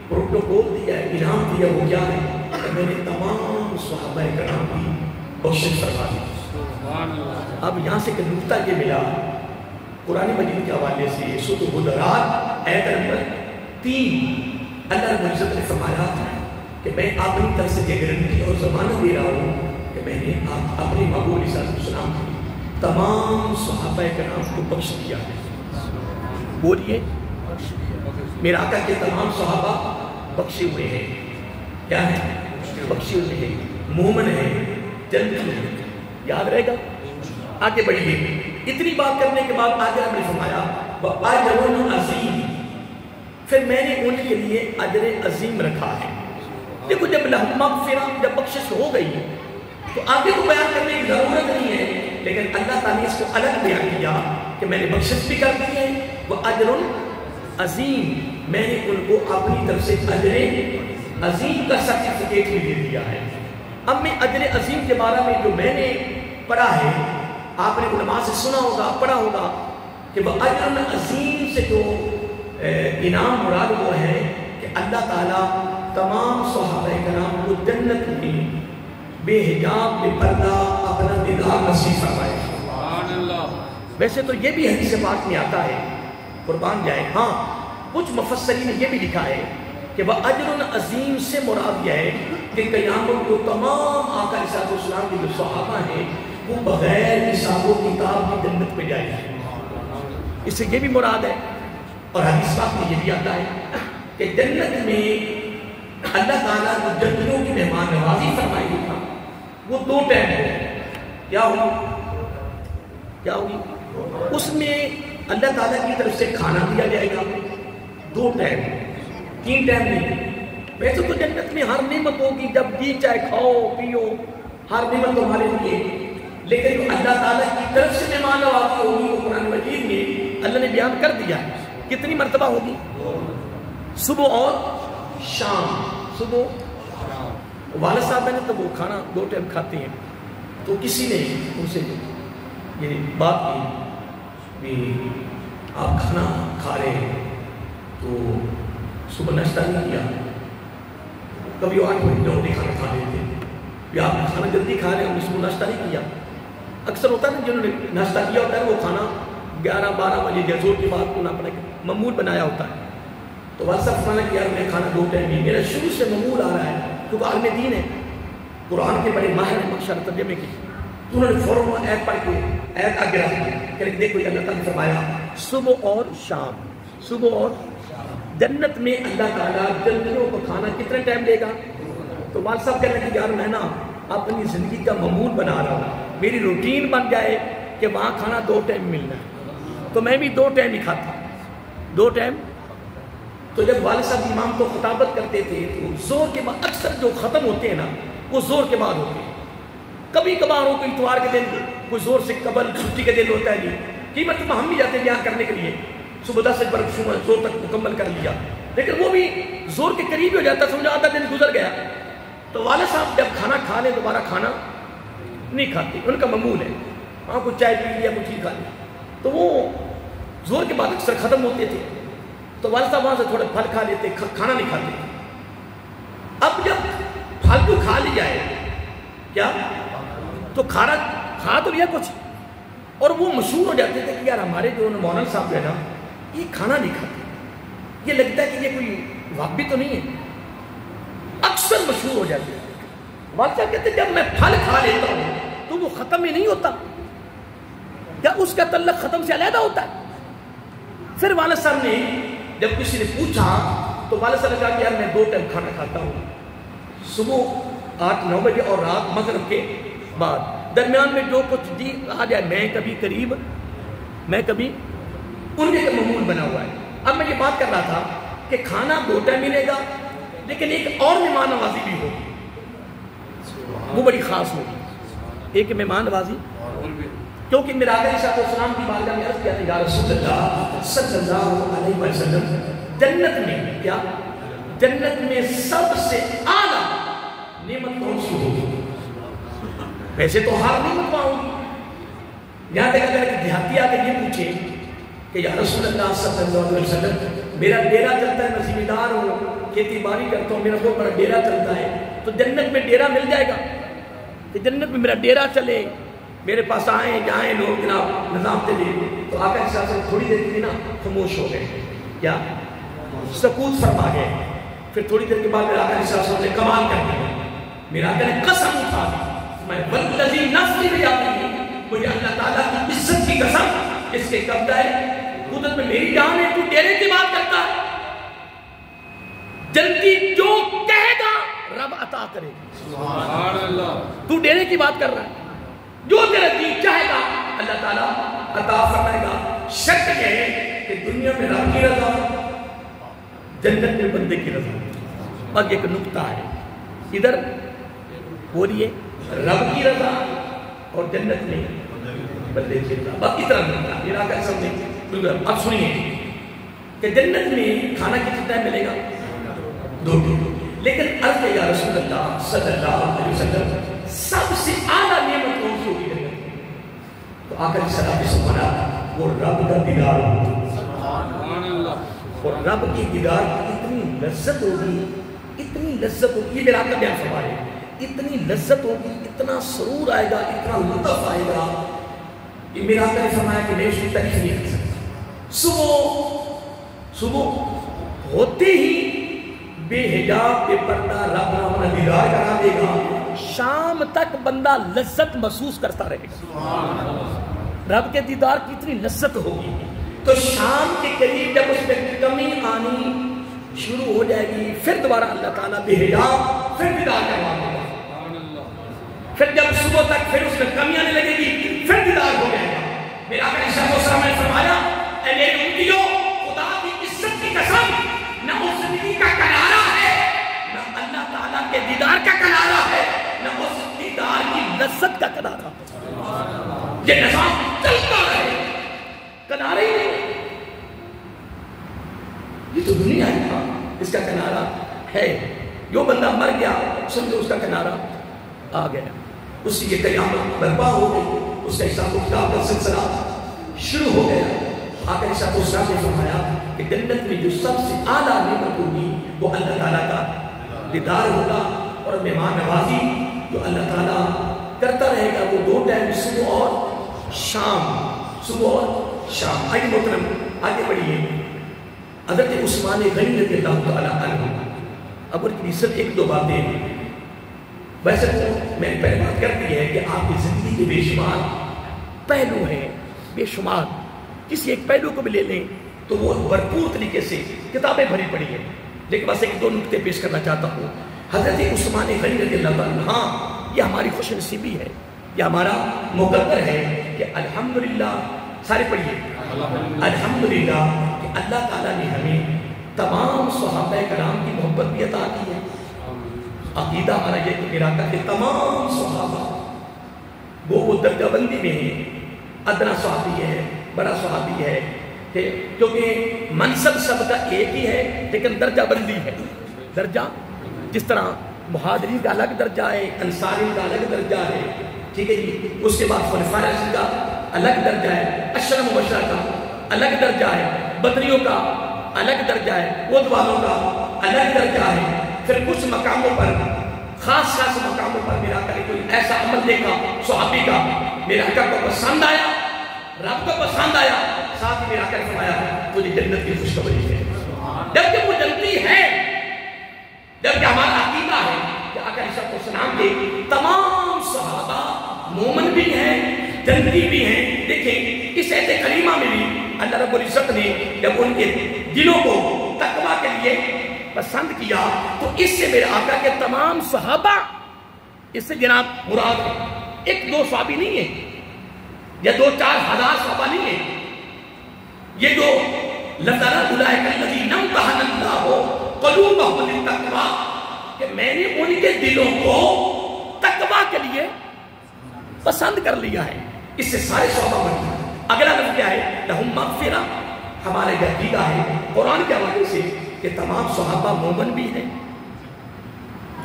پروٹوکول دیا ہے، انعام دیا، وہ کیا ہے؟ میں نے تمام صحابہ کرام کی بخشش فرما دی. اب یہاں سے ایک نکتہ یہ ملا قرآن مجید کے حوالے سے، سورۃ الحجرات آیت نمبر 3. اللہ رب العزت نے فرمایا کہ میں اپنی طرف سے یہ گارنٹی اور ضمانت دے رہا ہوں کہ میں نے اپنے محبوب علیہ السلام کو تمام صحابہ کرام کو بخش دیا ہے. بولیے، میرا آقا کے تمام صحابہ بخشے ہوئے ہیں. کیا ہے؟ بخشے ہوئے ہیں، مومن ہیں، جنتی ہیں. یاد رہے گا؟ آگے بڑھیے. اتنی بات کرنے کے بعد آگے ہم نے فرمایا وَأَجْرٌ عَظِيمٌ. پھر میں نے ان کے لیے اجر عظیم رکھا ہے. دیکھو جب لہم مغفرہ، جب بخشش ہو گئی تو آگے کو بیان کرنے کی ضرورت نہیں ہے، لیکن اللہ تعالیٰ نے اس کو الگ بیان کیا کہ میں نے بخشش بھی کر دی ہے. وَأَجْرٌ عظیم، میں نے ان کو اپنی طرف سے اجر عظیم کا سرٹیفکیٹ بھی دے دیا ہے. اب میں اجر عظیم کے بارے میں جو میں نے پڑھا ہے، آپ نے علماء سے سنا ہوگا، پڑھا ہوگا کہ وہ اجر عظیم سے جو انعام مراد وہ ہے کہ اللہ تعالیٰ تمام صحابہ کرام کو جنت میں بے حجاب بے پردہ اپنا دیدار نصیب فرمائے. ویسے تو یہ بھی حدیث پاک میں آتا ہے، قربان جائے. ہاں کچھ مفسرین نے یہ بھی لکھا ہے کہ وہ اجر عظیم سے مراد یہ ہے کہ قیامت کو تمام آقا علیہ السلام کے جو صحابہ ہیں وہ بغیر حساب و کتاب کی جنت میں جائیں گے. اس سے یہ بھی مراد ہے. اور حدیث پاک میں یہ بھی آتا ہے کہ جنت میں اللہ تعالیٰ کو جنتیوں کی مہمان نوازی فرمائی گئی تھا. وہ 2 ٹائم ہے. کیا ہوگی؟ اس میں اللہ تعالیٰ کی طرف سے کھانا دیا جائے گا 2 ٹائم، 3 ٹائم نہیں. ویسے تو جنت میں ہر نعمت ہوگی، جب جی چاہے کھاؤ پیو، ہر نعمت تمہارے لیے. لیکن جو اللہ تعالیٰ کی طرف سے مہمان نوازی ہوگی وہ قرآن مجید میں اللہ نے بیان کر دیا. کتنی مرتبہ ہوگی؟ صبح اور شام. صبح والد صاحب نے تو وہ کھانا 2 ٹائم کھاتے ہیں، تو کسی نے ان سے یہ بات کی کہ آپ کھانا کھا رہے ہیں تو صبح ناشتہ نہیں کیا. کبھی 8 بجے روٹی کھانا کھا لیتے ہیں، یا آپ کھانا جلدی کھا رہے ہیں، ہم نے صبح ناشتہ نہیں کیا. اکثر ہوتا ہے نا جنہوں نے ناشتہ کیا ہوتا ہے وہ کھانا 11-12 بجے یا زور کے بعد کو نہ پڑے معمول بنایا ہوتا ہے. تو والد صاحب فرمانا کہ یار میں کھانا 2 ٹائم نہیں، میرا شروع سے معمول آ رہا ہے کیونکہ عالم دین ہے، قرآن کے بڑے ماہر ہیں ماشاءاللہ ترجمے کی. تو انہوں نے فوراً ایت پڑھ کے ایت آگے رکھ دی کہ دیکھو اللہ تعالیٰ نے فرمایا صبح اور شام. صبح اور جنت میں اللہ تعالیٰ جنتیوں کو کھانا کتنے ٹائم دے گا؟ تو والد صاحب کہنے کہ یار میں نا اپنی زندگی کا معمول بنا رہا ہوں، میری روٹین بن جائے کہ وہاں کھانا 2 ٹائم ملنا ہے، تو میں بھی 2 ٹائم ہی کھاتا. 2 ٹائم. تو جب والد صاحب امام کو خطابت کرتے تھے تو زور کے بعد، اکثر جو ختم ہوتے ہیں نا وہ زور کے بعد ہوتے ہیں. کبھی کبھار ہو کوئی اتوار کے دن، کوئی زور سے قبل چھٹی کے دن ہوتا ہے جی کی مرتبہ ہم بھی جاتے ہیں بیان کرنے کے لیے، صبح 10 بجے پر زور تک مکمل کر لیا، لیکن وہ بھی زور کے قریب ہو جاتا، سمجھو آدھا دن گزر گیا. تو والد صاحب جب کھانا کھا لیں دوبارہ کھانا نہیں کھاتے، ان کا معمول ہے. ہاں کچھ چائے پی لیا، کچھ ہی کھا لیا، تو وہ زور کے بعد اکثر ختم ہوتے تھے. تو والد صاحب وہاں سے تھوڑے پھل کھا لیتے، کھانا نہیں کھاتے. اب جب پھل کو کھا لیا ہے کیا تو کھا تو لیا کچھ، اور وہ مشہور ہو جاتے تھے کہ یار ہمارے جو مولانا صاحب جو ہے نا یہ کھانا نہیں کھاتے، یہ لگتا ہے کہ یہ کوئی وابی تو نہیں ہے. اکثر مشہور ہو جاتے ہیں. والد صاحب کہتے ہیں جب میں پھل کھا لیتا ہوں تو وہ ختم ہی نہیں ہوتا، کیا اس کا تعلق ختم سے علیحدہ ہوتا ہے؟ پھر والد صاحب نے جب کسی نے پوچھا تو والد صاحب نے کہا کہ یار میں 2 ٹائم کھانا کھاتا ہوں، صبح 8-9 بجے اور رات مغرب کے بعد. درمیان میں جو کچھ جی آ جائے، میں کبھی قریب میں کبھی ان کے معمول بنا ہوا ہے. اب میں یہ بات کر رہا تھا کہ کھانا 2 ٹائم ملے گا، لیکن ایک اور مہمان نوازی بھی ہوگی، وہ بڑی خاص ہوگی. ایک مہمان نوازی کیونکہ میرا آقا علیہ السلام کی بارگاہ میں عرض کیا تھا یا رسول اللہ صلی اللہ علیہ وسلم جنت میں کیا جنت میں سب سے اعلیٰ نعمت کون سی ہوگی؟ ویسے تو ہر نعمت ہوگی، یہاں تک اگر دیہاتی آ کے یہ پوچھے کہ یا رسول اللہ صلی اللہ علیہ وسلم میرا ڈیرا چلتا ہے، میں ذمہ دار ہوں، کھیتی باڑی کرتا ہوں، میرا بہت بڑا ڈیرا چلتا ہے، تو جنت میں ڈیرا مل جائے گا کہ جنت میں میرا ڈیرا چلے، میرے پاس آئیں جائیں لوگ جناب نظام چلے؟ تو آقا کے ساتھ تھوڑی دیر کے لیے نا خاموش ہو گئے، کیا سکوت فرما گئے. پھر تھوڑی دیر کے بعد میرا آقا کے ساتھ نے کمال کر دیا. میرا آقا نے قسم اٹھا دی، میں والذی نفسی بیدیہ، مجھے اللہ تعالیٰ کی عزت کی قسم، اس کے قبضہ ہے، قدرت میں میری جان ہے، تو ڈیرے کی بات کرتا ہے. جنتی جو کہے گا رب عطا کرے گا. سبحان اللہ. تو ڈیرے کی بات کر رہا ہے، جو تیرا جی چاہے گا اللہ تعالیٰ عطا فرمائے گا. شک یہ ہے کہ دنیا میں رب کی رضا، جنت میں بندے کی رضا. اب ایک نکتہ ہے، ادھر بولیے رب کی رضا اور جنت میں بندے کی رضا. باقی طرح نکتہ میرا کیا سمجھیں بالکل. اب سنیے کہ جنت میں کھانا کتنا ٹائم ملے گا؟ 2 ٹائم. لیکن عرض ہے یا رسول اللہ صلی اللہ علیہ وسلم سب سے اعلیٰ نعمت کون سی ہوگی جنت میں؟ تو آقا علیہ السلام نے فرمایا وہ رب کا دیدار ہوگا. سبحان اللہ. اور رب کی دیدار کی اتنی لذت ہوگی، اتنی لذت ہوگی، یہ میرا آقا بیان فرما رہے ہیں، اتنی لذت ہوگی، اتنا سرور آئے گا، اتنا لطف آئے گا. یہ میرا آقا نے فرمایا کہ میں اس کی تعریف نہیں کر سکتا. صبح ہوتے ہی بے حجاب بے پردہ رب اپنا دیدار کرا دے گا، شام تک بندہ لذت محسوس کرتا رہے گا. رب کے دیدار کی اتنی لذت ہوگی تو شام کے قریب جب اس میں کمی آنی شروع ہو جائے گی، پھر دوبارہ اللہ تعالیٰ بے حجاب پھر دیدار کروا دے گا. پھر جب صبح تک پھر اس میں کمی آنے لگے گی، پھر دیدار ہو جائے گا. میرا آقا علیہ السلام نے فرمایا اے میرے امتیوں، خدا کی عزت کی قسم، نہ اس زندگی کا کنارہ ہے، نہ اللہ تعالیٰ کے دیدار کا کنارہ ہے، نہ اس دیدار کی لذت کا کنارہ ہے. یہ نظام چلتا رہے، کنارہ ہی نہیں. یہ تو دنیا ہے، اس کا کنارہ ہے. جو بندہ مر گیا سمجھو اس کا کنارہ آ گیا، اس کی یہ قیامت برپا ہو گئی، اس کا حساب و کتاب کا سلسلہ شروع ہو گیا. آقا علیہ السلام نے فرمایا کہ جنت میں جو سب سے اعلیٰ نعمت ہوگی وہ اللہ تعالیٰ کا دیدار ہوگا، اور مہمان نوازی جو اللہ تعالیٰ کرتا رہے گا وہ 2 ٹائم صبح اور شام، صبح اور شام. آئیے محترم آگے بڑھیے. حضرت عثمان غنی رضی اللہ تعالیٰ عنہ، اب ان کی صرف 1-2 باتیں. ویسے تو میں نے پہلے بات کر دی ہے کہ آپ کی زندگی کے بے شمار پہلو ہیں، بے شمار. کسی ایک پہلو کو بھی لے لیں تو وہ بھرپور طریقے سے کتابیں بھری پڑی ہیں، لیکن بس 1-2 نکتے پیش کرنا چاہتا ہوں. حضرت عثمان غنی رضی اللہ تعالیٰ عنہ، ہاں یہ ہماری خوش نصیبی ہے، یہ ہمارا مقدر ہے کہ الحمدللہ، سارے پڑھیے الحمدللہ کہ اللہ تعالیٰ نے ہمیں تمام صحابہ کرام کی محبت بھی عطا کی ہے. عقیدہ ہمارا یہ کہ میرا کہ تمام صحابہ وہ درجہ بندی میں ہیں. ادنا صحابی ہے، بڑا صحابی ہے، کیونکہ منصب سب کا ایک ہی ہے لیکن درجہ بندی ہے. درجہ جس طرح مہاجرین کا الگ درجہ ہے، انصاری کا الگ درجہ ہے، ٹھیک ہے جی. اس کے بعد خلفائے راشدین کا الگ درجہ ہے، عشرہ مبشرہ کا الگ درجہ ہے، بدریوں کا الگ درجہ ہے، عہد والوں کا الگ درجہ ہے. پھر کچھ مقاموں پر، خاص مقاموں پر میرا کرے کوئی ایسا عمل دیکھا صحابی کا، میرا آقا کو پسند آیا، رب کو پسند آیا، ساتھ ہی میرا آقا نے فرمایا تجھے جنت کی خوشخبری ہے. جبکہ وہ جنتی ہے، جبکہ ہمارا عقیدہ ہے کہ آقا علیہ السلام کے تمام صحابہ مومن بھی ہیں، جنتی بھی ہیں. دیکھیں اس آیت کریمہ میں بھی اللہ رب العزت نے جب ان کے دلوں کو تقویٰ کے لیے پسند کیا تو اس سے میرے آقا کے تمام صحابہ، اس سے جناب مراد 1-2 صحابی نہیں ہے یا 2-4 ہزار صحابہ نہیں ہے. یہ جو لَتَرَى أُولَٰئِكَ الَّذِينَ امْتَحَنَ اللَّهُ قُلُوبَهُمْ لِلتَّقْوَىٰ، کہ میں نے ان کے دلوں کو تقویٰ کے لیے پسند کر لیا ہے. اس سے سارے صحابہ بنی. اگلا لفظ کیا ہے؟ لہم مغفرہ. ہمارے عقیدہ ہے قرآن کے حوالے سے کہ تمام صحابہ مومن بھی ہیں،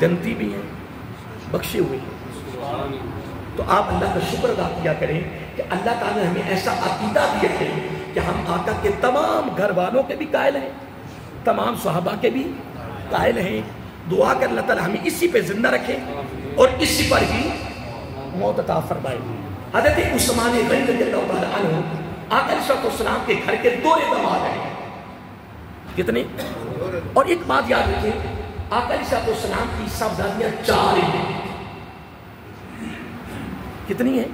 جنتی بھی ہیں، بخشے ہوئے ہیں. تو آپ اللہ کا شکر ادا کیا کریں کہ اللہ تعالیٰ نے ہمیں ایسا عقیدہ دیا ہے کہ ہم آقا کے تمام گھر والوں کے بھی قائل ہیں، تمام صحابہ کے بھی قائل ہیں. دعا کر اللہ تعالیٰ ہمیں اسی پہ زندہ رکھے اور اسی پر ہی موت عطا فرمائے. حضرت عثمان غنی رضی اللہ تعالیٰ عنہ آقا علیہ السلام کے گھر کے 2 اعتماد ہیں. کتنے؟ اور ایک بات یاد رکھیں، آقا علیہ السلام کی صاحبزادیاں 4 ہیں. کتنی ہیں؟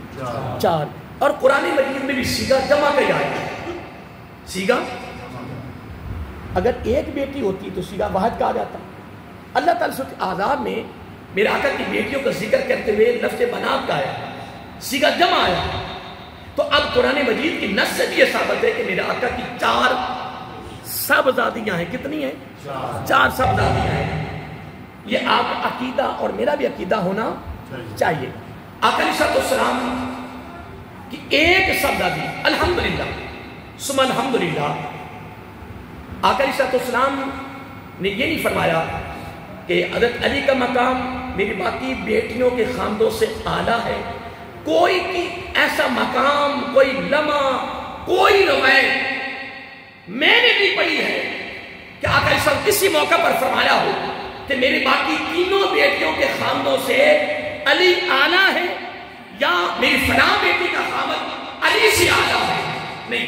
4. اور قرآن مجید میں بھی سیگا جمع کا آیا ہے. سیگا اگر ایک بیٹی ہوتی تو سیگا واحد کہا جاتا. اللہ تعالیٰ سورۃ احزاب میں میرے آقا کی بیٹیوں کا ذکر کرتے ہوئے لفظ بنات کا آیا، سیگا جمع آیا. تو اب قرآن مجید کی نص سے بھی یہ ثابت ہے کہ میرے آقا کی 4 صاحبزادیاں ہیں. کتنی ہیں؟ 4 صاحبزادیاں ہیں. یہ آپ کا عقیدہ اور میرا بھی عقیدہ ہونا چاہیے. آقا علیہ السلام کی ایک صاحبزادی الحمدللہ ثم الحمدللہ. آقا علیہ السلام نے یہ نہیں فرمایا کہ حضرت علی کا مقام میری باقی بیٹیوں کے خاندوں سے اعلیٰ ہے. کوئی کی ایسا مقام، کوئی لمحہ، کوئی روایت میں نے نہیں پڑھی ہے کہ آقا علیہ السلام کسی موقع پر فرمایا ہو کہ میری باقی تینوں بیٹیوں کے خاندوں سے علی اعلیٰ ہے یا میری فلاں بیٹی کا خامد علی سے اعلیٰ ہے. نہیں،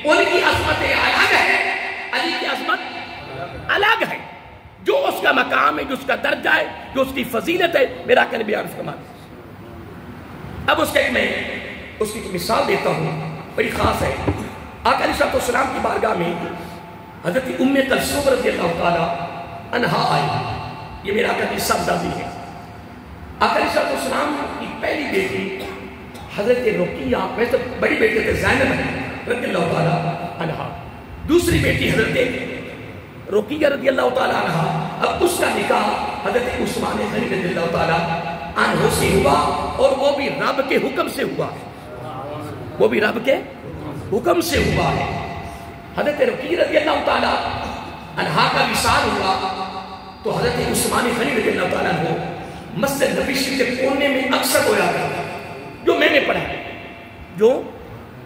ان کی عظمت الگ ہے، علی کی عظمت الگ ہے. جو اس کا مقام ہے، جو اس کا درجہ ہے، جو اس کی فضیلت ہے، میرا آقا نے بیان فرمایا. اب اس کے میں اس کی مثال دیتا ہوں، بڑی خاص ہے. آقا علیہ السلام کی بارگاہ میں حضرت ام کلثوم رضی اللہ تعالی عنہا آئی. یہ میرا آقا کی صاحبزادی ہے. آقا علیہ السلام کی پہلی بیٹی حضرت رقیہ، ویسے بڑی بیٹی تھے زینب رضی اللہ تعالی عنہا. دوسری بیٹی حضرت رقیہ رضی اللہ تعالی عنہا. اب اس کا نکاح حضرت عثمان غنی رضی اللہ تعالی عنہ سے ہوا اور وہ بھی رب کے حکم سے ہوا ہے. وہ بھی رب کے حکم سے ہوا ہے. حضرت رقیہ رضی اللہ تعالی عنہا کا وصال ہوا تو حضرت عثمان غنی رضی اللہ تعالی عنہ مسجد نبی شریف کے کونے میں اکثر ہویا کرتا. جو میں نے پڑھا ہے، جو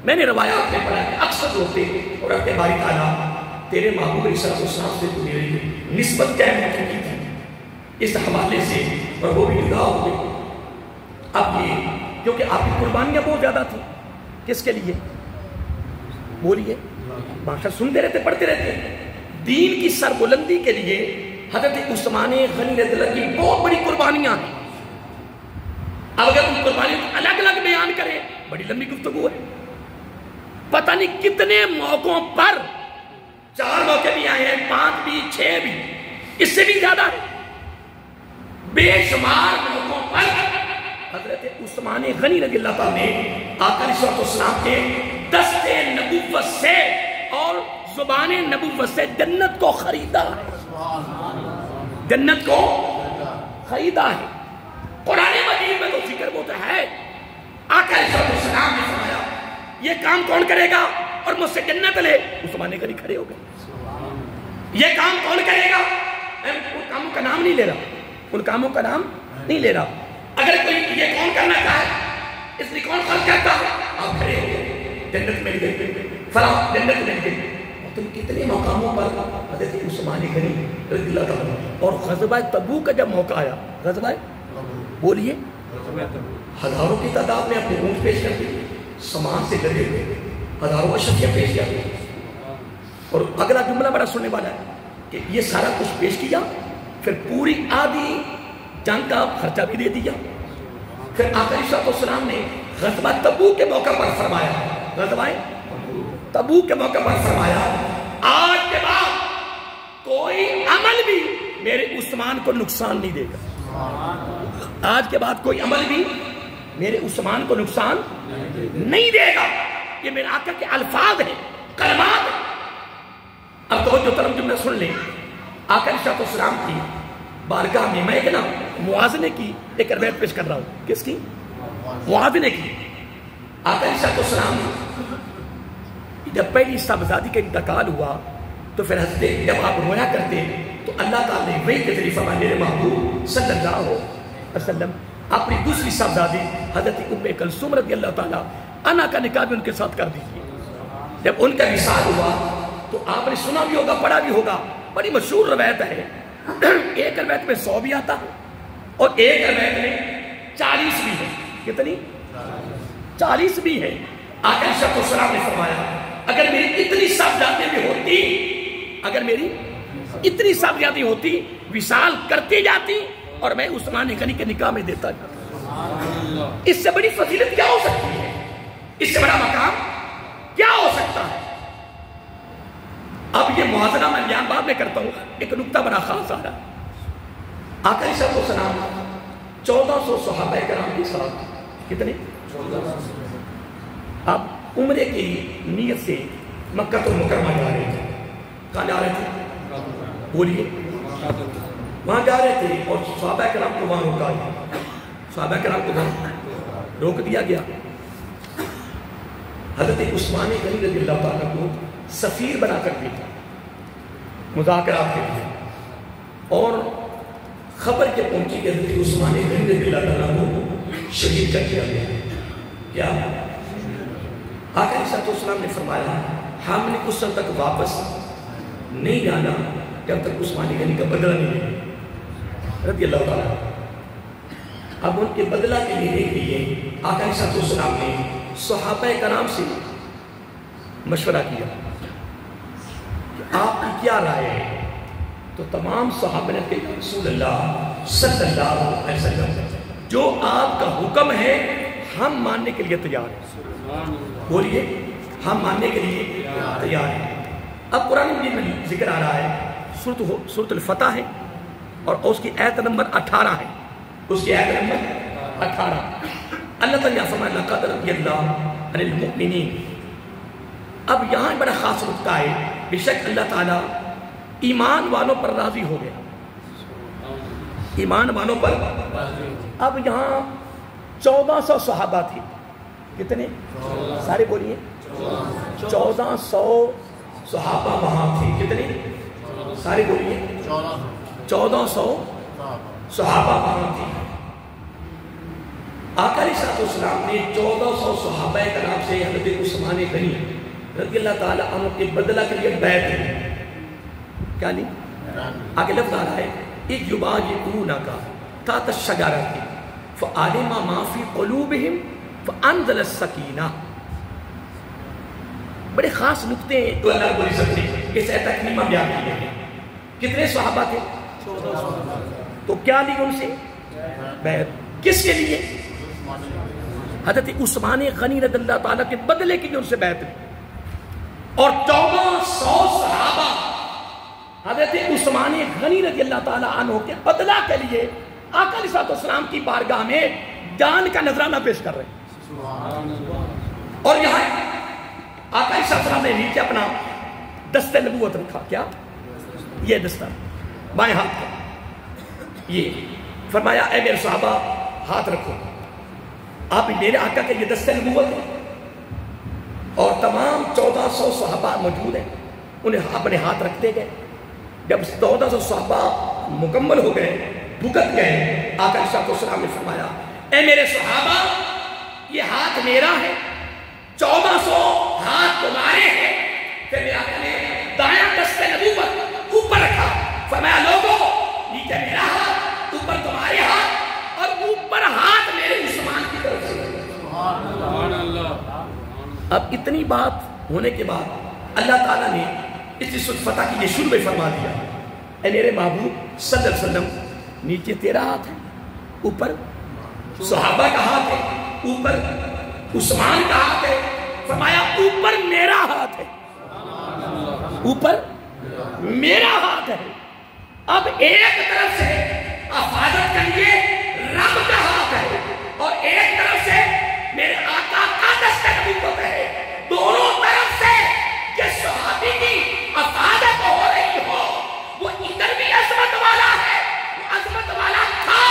میں نے روایات میں پڑھا ہے، اکثر ہوتے اور اپنے باری تعالیٰ تیرے محبوب علیہ السلام سے تو میری نسبت قائم ہو چکی تھی اس حوالے سے، اور وہ بھی جدا ہو گئی. اب یہ کیونکہ آپ کی قربانیاں بہت زیادہ تھیں. کس کے لیے بولیے؟ باشا سنتے رہتے، پڑھتے رہتے. دین کی سربلندی کے لیے حضرت عثمان غنی رضی اللہ کی بہت بڑی قربانیاں ہیں. اب اگر ان قربانیوں کو الگ الگ بیان کریں بڑی لمبی گفتگو ہے. پتہ نہیں کتنے موقعوں پر، 4 موقع بھی آئے ہیں، 5 بھی، 6 بھی، اس سے بھی زیادہ ہے. بے شمار موقعوں پر حضرت عثمان غنی رضی اللہ تعالیٰ نے آقا علیہ السلام کے دست نبوت سے اور زبان نبوت سے جنت کو خریدا ہے. جنت کو خریدا ہے. قرآن مجید میں تو ذکر ہوتا ہے. آقا علیہ السلام نے فرمایا یہ کام کون کرے گا اور مجھ سے جنت لے. عثمان غنی کھڑے ہو گئے. یہ کام کون کرے گا؟ میں ان کاموں کا نام نہیں لے رہا، ان کاموں کا نام نہیں لے رہا. اگر کوئی یہ کون کرنا چاہے، اس لیے کون خرچ کرتا ہے، آپ کھڑے ہو گئے، جنت مل گئی، فلاں جنت مل گئی. تم کتنے مقاموں پر حضرت عثمان غنی رضی اللہ تعالیٰ. اور غزوہ تبوک کا جب موقع آیا، غزوہ بولیے، ہزاروں کی تعداد میں اپنے اونٹ پیش کرتے، سامان سے لگے ہوئے ہزاروں اشیاء پیش کرتے. اور اگلا جملہ بڑا سننے والا ہے کہ یہ سارا کچھ پیش کیا، پھر پوری آدھی جنگ کا خرچہ بھی دے دیا. پھر آقا علیہ السلام نے غزوہ تبوک کے موقع پر فرمایا، غزوہ تبوک کے موقع پر فرمایا آج کے بعد کوئی عمل بھی میرے عثمان کو نقصان نہیں دے گا. آج کے بعد کوئی عمل بھی میرے عثمان کو نقصان نہیں دے گا. یہ میرے آقا کے الفاظ ہیں، کلمات ہیں. اب توجہ طرف جملہ سن لیں. آقا علیہ السلام کی بارگاہ میں ایک موازنے کی ایک روایت پیش کر رہا ہوں. کس کی؟ موازنے کی. آقا علیہ السلام جب پہلی صاحبزادی کا انتقال ہوا تو پھر حضرت جب آپ رویا کرتے تو اللہ تعالیٰ نے وہی کے ذریعے فرمایا میرے محبوب صلی اللہ علیہ وسلم اپنی دوسری صاحبزادی حضرت ام کلثوم رضی اللہ تعالیٰ عنہا کا نکاح بھی ان کے ساتھ کر دیجیے. جب ان کا وصال ہوا تو آپ نے سنا بھی ہوگا پڑھا بھی ہوگا, بڑی مشہور روایت ہے. ایک روایت میں 100 بھی آتا ہے اور ایک روایت میں 40 بھی ہے. کتنی؟ 40 بھی ہے. آقا علیہ السلام نے فرمایا اگر میری اتنی صاحبزادی بھی ہوتی, اگر میری اتنی صاحبزادی ہوتی وصال کرتی جاتی اور میں عثمان غنی کے نکاح میں دیتا جاتا. اس سے بڑی فضیلت کیا ہو سکتی ہے؟ اس سے بڑا مقام کیا ہو سکتا ہے؟ اب یہ موازنہ میں بیان بعد میں کرتا ہوں. ایک نکتہ بڑا خاص آ رہا ہے. آقا علیہ السلام 1400 صحابہ کرام کے ساتھ کتنے؟ اب عمرے کی نیت سے مکہ المکرمہ جا رہے تھے. کہاں جا رہے تھے؟ بولیے. وہاں جا رہے تھے اور صحابہ کرام کو وہاں روکا گیا. صحابہ کرام کو وہاں روک دیا گیا. حضرت عثمان غنی رضی اللہ تعالیٰ کو سفیر بنا کر دیا مذاکرات کے لیے, اور خبر کے پہنچی کہ حضرت عثمان غنی رضی اللہ تعالیٰ کو شہید کر دیا گیا. کیا آقا علیہ السلام نے فرمایا ہم نے اس وقت تک واپس نہیں جانا جب تک عثمان غنی کا بدلہ نہیں لے رضی اللہ تعالیٰ. اب ان کے بدلہ کے لیے آقا علیہ السلام نے صحابہ کرام سے مشورہ کیا کہ آپ کی کیا رائے ہے. تو تمام صحابہ نے کہا رسول اللہ صلی اللہ علیہ وسلم جو آپ کا حکم ہے ہم ماننے کے لیے تیار ہیں. بولیے ہم ماننے کے لیے تیار ہیں. اب قرآن مجید میں ذکر آ رہا ہے, سورۃ الفتح ہے اور اس کی آیت نمبر 18 ہے. اس کی آیت نمبر 18 اللہ تعالیٰ فرمایا لقد رضی اللہ عن المؤمنین. اب یہاں بڑا خاص نکتہ ہے. بے شک اللہ تعالیٰ ایمان والوں پر راضی ہو گیا. ایمان والوں پر. اب یہاں 1400 صحابہ تھے. کتنے؟ سارے بولیے. 1400 صحابہ وہاں تھے. کتنے؟ سارے بولیے. 1400 صحابہ وہاں تھے. آقا علیہ السلام نے 1400 صحابہ کرام سے حضرت عثمان غنی رضی اللہ تعالیٰ عنہ کے بدلہ کے لیے بیعت ہے. کیا نہیں؟ آگے لفظ آ رہا ہے اذ یبایعونک تحت الشجرۃ فعلم ما فی قلوبہم فانزل السکینہ. بڑے خاص نکتے ہیں تو اللہ کو سکتے اس تکمیمہ بیان کیے ہیں. کتنے صحابہ تھے؟ 1400. تو کیا لی ان سے بیعت؟ کس کے لیے؟ حضرت عثمان غنی رضی اللہ تعالیٰ کے بدلے کے لیے ان سے بیعت لی. اور 1400 صحابہ حضرت عثمان غنی رضی اللہ تعالیٰ عنہ کے بدلہ کے لیے آقا علیہ السلام کی بارگاہ میں جان کا نذرانہ پیش کر رہے ہیں. اور یہاں آقا علیہ السلام نے نیچے اپنا دستِ نبوت رکھا. کیا؟ یہ دستہ بائیں ہاتھ کا. یہ فرمایا اے میرے صحابہ ہاتھ رکھو. آپ میرے آقا کا یہ دستِ نبوت ہے. اور تمام 1400 صحابہ موجود ہیں, انہیں اپنے ہاتھ رکھتے گئے. جب 1400 صحابہ مکمل ہو گئے, بھگت گئے, آقا علیہ السلام نے فرمایا اے میرے صحابہ یہ ہاتھ میرا ہے, 1400 ہاتھ تمہارے ہیں. پھر میرے آقا نے دایاں دستِ نبوت اوپر رکھا. فرمایا لوگوں نیچے میرا ہاتھ, اوپر تمہارے ہاتھ, اور اوپر ہاتھ میرے عثمان کی طرف سے. سبحان اللہ. اب اتنی بات ہونے کے بعد اللہ تعالیٰ نے اس فتح کی یہ شروع میں فرما دیا اے میرے محبوب صلی اللہ علیہ وسلم نیچے تیرا ہاتھ ہے, اوپر صحابہ کا ہاتھ ہے, اوپر عثمان کا ہاتھ ہے. فرمایا اوپر میرا ہاتھ ہے, اوپر میرا ہاتھ ہے. اب ایک طرف سے حفاظت کے لیے رب کا ہاتھ ہے اور ایک طرف سے میرے آقا کا دستِ نبوت ہے. دونوں طرف سے جس صحابی کی حفاظت ہو رہی ہو وہ ادھر بھی عظمت والا ہے, وہ عظمت والا تھا,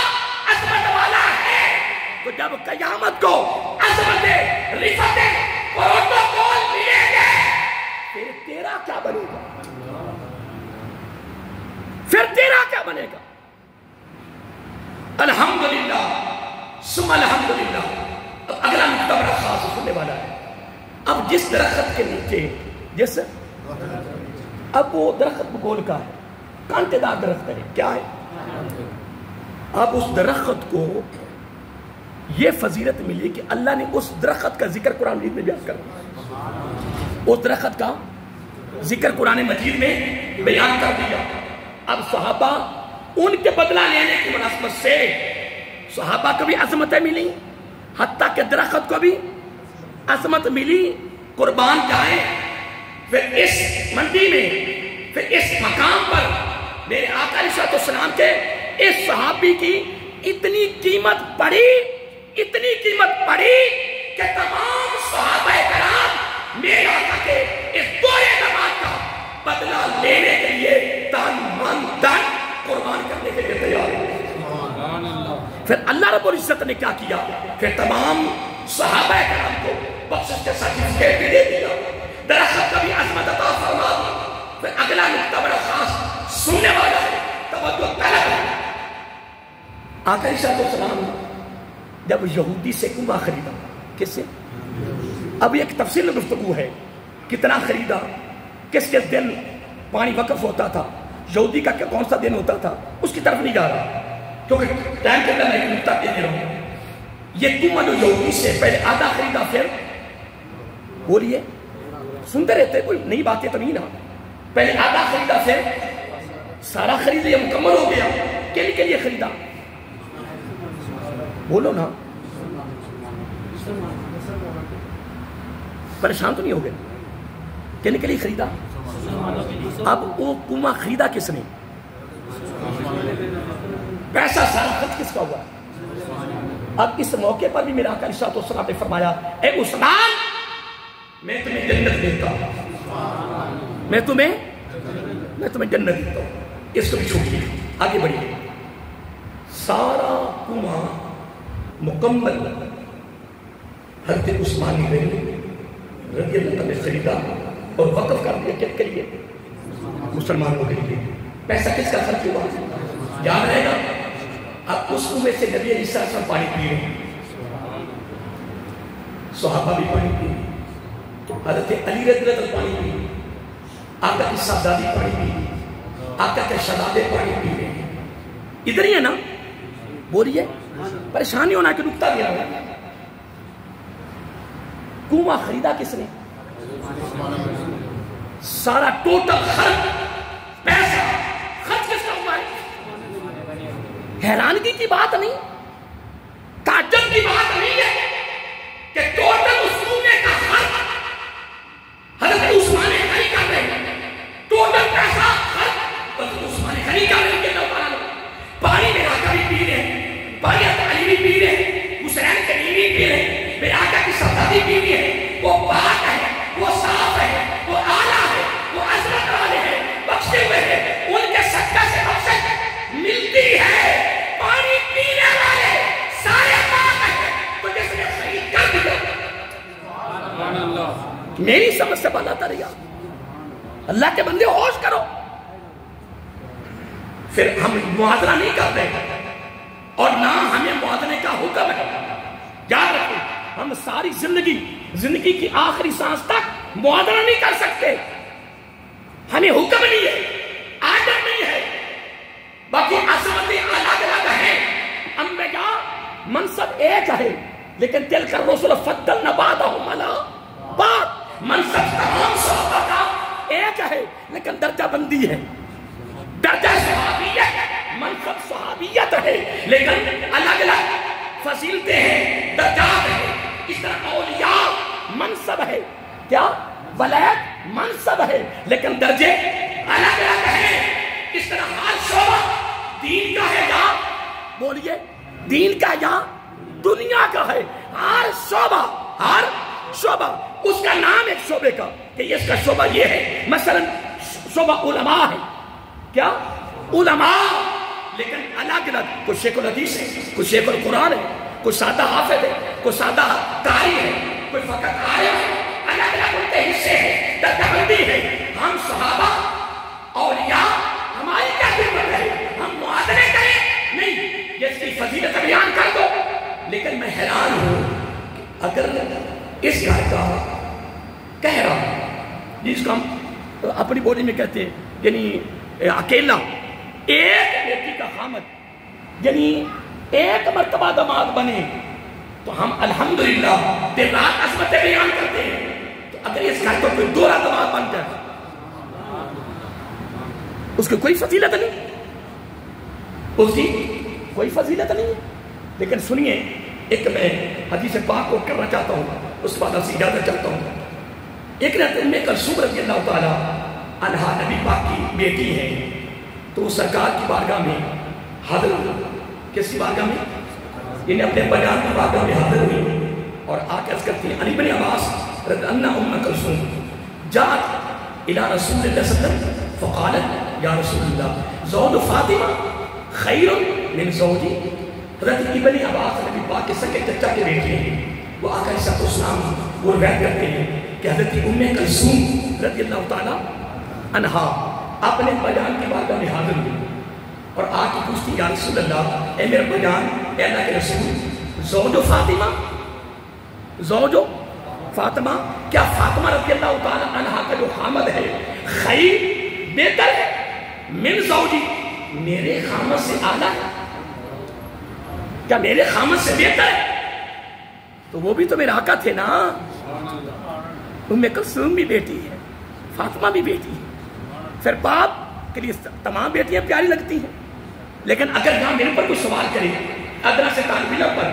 عظمت والا ہے. تو جب قیامت کو عظمت رفعت ہونے والا ہے. اب جس درخت کے نیچے اب وہ درخت بگول کا ہے, کانٹے دار درخت ہے, کیا ہے؟ اب اس درخت کو یہ فضیلت ملی کہ اللہ نے اس درخت کا ذکر قرآن مجید میں بیان کر دیا. اس درخت کا ذکر قرآن مجید میں بیان کر دیا. اب صحابہ ان کے بدلہ لینے کی مناسبت سے صحابہ کو بھی عظمتیں ملی, حتیٰ کہ درخت کو بھی عظمت ملی. قربان جائیں, پھر اس منڈی میں, پھر اس مقام پر میرے آقا علیہ السلام کے اس صحابی کی اتنی قیمت پڑی کہ تمام صحابہ کرام میرے آقا کے اس بڑے نماز کا بدلہ لینے کے لیے تن من دن قربان کرنے کے لیے تیار ہوئے. پھر اللہ رب العزت نے کیا کیا؟ پھر تمام صحابہ کرام کو بخشش کے سرٹیفکیٹ بھی دے دیا, درخت کا بھی عظمت عطا فرما دی. پھر اگلا نقطہ بڑا خاص سننے والا ہے, توجہ طلب ہے. آقا علیہ السلام جب یہودی سے کنواں خریدا, کس سے؟ اب ایک تفصیل گفتگو ہے, کتنا خریدا, کس کس دن پانی وقف ہوتا تھا, یہودی کا کون سا دن ہوتا تھا, اس کی طرف نہیں جا رہا کیونکہ ٹائم کے اندر میں ایک نقطہ دے رہا ہوں. یہ کنواں جو یہودی سے پہلے آدھا خریدا, پھر بولیے سنتے رہتے, کوئی نئی باتیں تو نہیں نا. پہلے آدھا خریدا, پھر سارا خرید لیا, مکمل ہو گیا. کن کے لیے خریدا؟ بولو نا, پریشان تو نہیں ہو گئے؟ کن کے لیے خریدا؟ اب وہ کنواں خریدا کس نے؟ پیسہ سارا خرچ کس کا ہوا؟ اب اس موقع پر بھی میرا آقا علیہ السلام نے فرمایا, اے عثمان میں تمہیں جنت دیتا ہوں, میں تمہیں جنت دیتا ہوں. اس کو بھی چھوٹیے, آگے بڑھیے. سارا کنواں مکمل حضرت عثمان رضی اللہ عنہ نے خریدا اور وقف کر دیا. کس کے لیے؟ مسلمانوں کے لیے. پیسہ کس کا خرچ ہوا یاد رہے گا. اب اس کنویں سے نبی علیہ السلام پانی پی رہے ہیں, صحابہ بھی پانی پی رہے, حضرت علی رضی اللہ عنہ پانی پی رہے, آقا کی صاحبزادی پانی پی رہے, آقا کے شہزادے پانی پی رہے ہیں. ادھر ہی ہے نا, بولیے پریشانی ہونا کہ نکتہ دیا ہوا. کنواں خریدا کس نے؟ سارا ٹوٹل خرچ پیسہ خرچ کس کا ہوا ہے؟ حیرانگی کی بات نہیں, تعجب کی بات نہیں ہے کہ ٹوٹل اس کنویں کا خرچ حضرت عثمان غنی کر رہے ہیں. ٹوٹل پیسہ خرچ حضرت عثمان غنی کر رہے ہیں. پانی میرا آقا بھی پی رہے ہیں, پانی علی بھی پی رہے ہیں, حسین غنی بھی پی رہے ہیں, میرے آقا کی صحابی بھی پی رہے ہیں. وہ پاک ہے, وہ صاف ہے, وہ اعلیٰ ہے, وہ عظمت والے ہیں, بخشے ہوئے ہیں, ان کے صدقہ سے بخشش ملتی ہے. پانی پینے والے سارے پاک ہیں, تو جس نے خرید کر دیا. میری سمجھ سے بات آتا رہا, اللہ کے بندے ہوش کرو. پھر ہم موازنہ نہیں کرتے اور نہ ہمیں موازنے کا حکم ہے. یاد رکھو, ہم ساری زندگی کی آخری سانس تک موازنہ نہیں کر سکتے. ہمیں حکم نہیں ہے, آدم نہیں ہے, باقی عظمتیں الگ الگ ہیں. انبیاء منصب ایک ہے, لیکن تل کر رسول فضلنا بعضهم علی بعض. منصب تمام صحابہ کا ایک ہے, لیکن درجہ بندی ہے. درجہ صحابیت, منصب صحابیت ہے, لیکن الگ الگ فضیلتیں ہیں, درجات ہیں. اس طرح اولیاء منصب ہے, کیا ولایت منصب ہے, لیکن درجے الگ الگ ہیں. اس طرح ہر شعبہ دین کا ہے یا بولیے دین کا یا دنیا کا ہے. ہر شعبہ اس کا نام ایک شعبے کا کہ اس کا شعبہ یہ ہے. مثلا شعبہ علماء ہے, کیا علماء, لیکن الگ الگ. کوئی شیخ الحدیث ہے, کوئی شیخ القرآن ہے, کوئی سادہ حافظ ہے, کوئی سادہ قاری ہے, کوئی فقط عالم ہے. الگ الگ ان کے حصے ہیں, درجہ بندی ہے. ہم صحابہ اولیاء ہماری کیا ضرورت ہے؟ ہم موازنے کریں نہیں, یہ اس کی فضیلت بیان کر دو. لیکن میں حیران ہوں کہ اگر اس گھر کا کہہ رہا جس کو ہم اپنی بولی میں کہتے ہیں یعنی اکیلا ایک بیٹی کا خامد یعنی ایک مرتبہ داماد بنے تو ہم الحمدللہ دن رات عظمتیں بیان کرتے ہیں. تو اگر اس گھر کو کوئی دوہرا داماد بن جائے اس کی کوئی فضیلت نہیں, اس کی کوئی فضیلت نہیں ہے. لیکن سنیے ایک میں حدیث پاک کو کرنا چاہتا ہوں, اس کے بعد آپ سے اجازت چاہتا ہوں. ایک رات ام کلثوم رضی اللہ تعالیٰ عنہا نبی پاک کی بیٹی ہے, تو سرکار کی بارگاہ میں حاضر ہوئی. کس کی بارگاہ میں؟ انہیں اپنے بیان کی بارگاہ میں حاضر ہوئی اور آ کے عرض کرتی ہیں عن ابن عباس رضی اللہ ام کلثوم جاءت الى رسول اللہ صلی اللہ علیہ وسلم فقالت یا رسول اللہ زوج فاطمہ خیر من زوجی. حضرت ابن عباس نبی پاک کے سکے چچا کے بیٹے ہیں, وہ آقا علیہ السلام وہ روایت کرتے ہیں کہ حضرت ام کلثوم رضی اللہ تعالیٰ عنہا اپنے بیان کی بارگاہ میں حاضر ہوئی اور آ کے پوچھتی یا رسول اللہ اے میرے بیان, اے اللہ کے رسول, زوج فاطمہ, زوج فاطمہ, کیا فاطمہ رضی اللہ تعالیٰ عنہا کا جو خامد ہے خیر بہتر ہے من زوجی, میرے خامد سے اعلیٰ ہے, کیا میرے خامد سے بہتر ہے؟ تو وہ بھی تو میرے آقا تھے نا. ام کلثوم بھی بیٹی ہے, فاطمہ بھی بیٹی ہے, پھر باپ کے لیے تمام بیٹیاں پیاری لگتی ہیں. لیکن اگر یہاں میرے پر کوئی سوال کرے ادنا سے طالب علم پر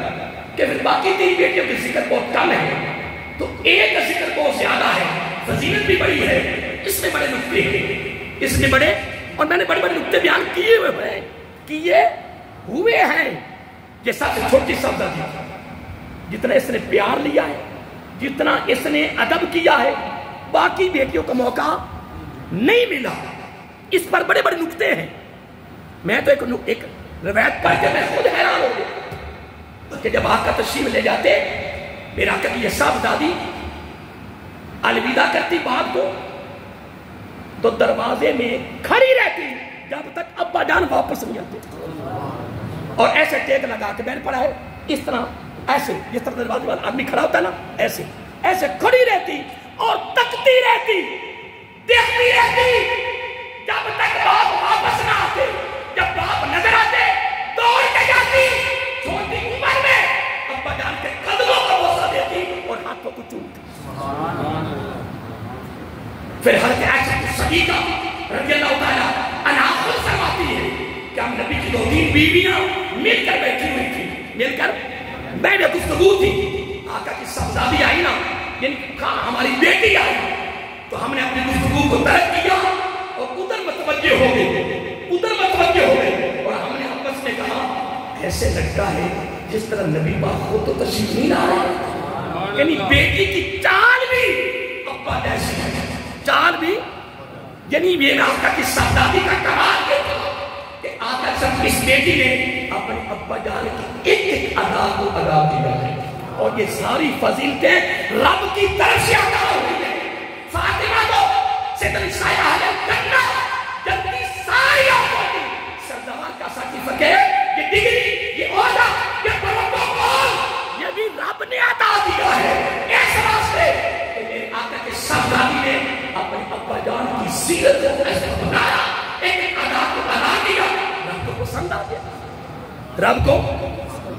کہ پھر باقی تین بیٹیوں کی ذکر بہت کم ہے تو ایک کا ذکر بہت زیادہ ہے, فضیلت بھی بڑی ہے, اس میں بڑے نقطے ہیں, اس میں بڑے اور میں نے بڑے بڑے نقطے بیان کیے ہوئے ہیں. یہ سب سے چھوٹی صاحبزادی جتنا اس نے پیار لیا ہے, جتنا اس نے ادب کیا ہے, باقی بیٹیوں کا موقع نہیں ملا. اس پر بڑے بڑے نقطے ہیں. میں تو ایک روایت پڑھ کے میں خود حیران ہو گیا کہ جب آقا تشریف لے جاتے میرے آقا کی یہ صاحبزادی الوداع کرتی باپ کو تو دروازے میں کھڑی رہتی جب تک ابا جان واپس نہیں آتے, اور ایسے ٹیک لگا کے بیٹھ پڑا ہے اس طرح, ایسے جس طرح دروازے والا آدمی کھڑا ہوتا ہے نا, ایسے ایسے کھڑی رہتی اور تکتی رہتی, دیکھتی رہتی جب تک باپ واپس نہ آتے. جب باپ نظر آتے دوڑ کے جاتی, چھوٹی عمر میں ابا جان کے قدموں کو بوسہ دیتی اور ہاتھوں کو چومتی. پھر حضرت عائشہ صدیقہ رضی اللہ تعالیٰ عنہا خود فرماتی ہے کہ ہم نبی کی 2-3 بیویاں مل کر بیٹھی ہوئی تھی, مل کر بیٹھے گفتگو تھی. آقا کی صاحبزادی آئی نا, یعنی ہماری بیٹی آئی, تو ہم نے اپنی گفتگو کو ترک کیا اور ادھر متوجہ ہو گئے اور ہم نے آپس میں کہا ایسے لگتا ہے جس طرح نبی پاک خود تو تشریف نہیں لا رہا, یعنی بیٹی کی چال بھی ابا جیسی ہے, چال بھی, یعنی یہ آقا کی صاحبزادی کا کمال یہ تھا کہ آقا سب اس بیٹی نے اپنے ابا جان کی ایک ایک ادا کو ادا کیا ہے, اور یہ ساری فضیلتیں رب کی طرف سے عطا ہوئی ہیں. فاطمہ کو سیدنا سایہ ہے کرنا جلدی ساری آفاتی سردار کا سرٹیفکیٹ, یہ ڈگری, یہ عہدہ, یہ پروٹوکول یہ بھی رب نے عطا دیا ہے. اس واسطے کہ میرے آقا کے صاحبزادی نے اپنے ابا جان کی سیرت کو ایسا بنایا, ایک ادا کو بنا دیا, رب کو پسند آ گیا, رب کو.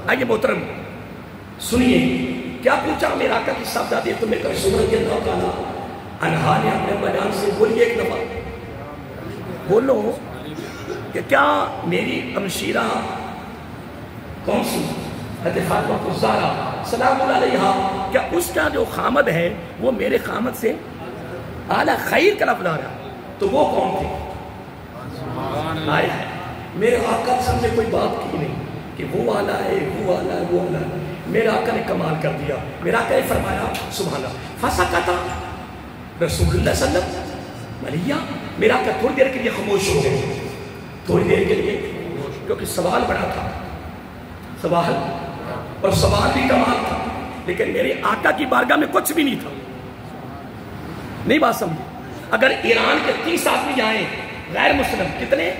آئیے محترم سنیے کیا پوچھا میرے آقا کی صاحبزادی تمہیں کلثوم رضی اللہ تعالیٰ عنہا نے اپنے بیان سے بولیے ایک دفعہ بولو کہ کیا میری ہمشیرہ کون سی حضرت فاطمہ الزہرا سلام اللہ علیہا, کیا اس کا جو خامد ہے وہ میرے خامد سے اعلیٰ خیر کا لفظ آ رہا, تو وہ کون تھے؟ آئے ہیں میرے آقا سے ہم نے کوئی بات کی نہیں کہ وہ والا ہے, وہ والا ہے, وہ والا ہے. میرا آقا نے کمال کر دیا. میرا آقا نے فرمایا سبحان اللہ, فسکتا رسول اللہ صلی اللہ علیہ وسلم ملیہ. میرا آقا تھوڑی دیر کے لیے خاموش ہو گئے, تھوڑی دیر کے لیے, کیونکہ سوال بڑا تھا, سوال اور سوال بھی کمال تھا, لیکن میرے آقا کی بارگاہ میں کچھ بھی نہیں تھا. نہیں بات سمجھے؟ اگر ایران کے 30 آدمی آئیں غیر مسلم, کتنے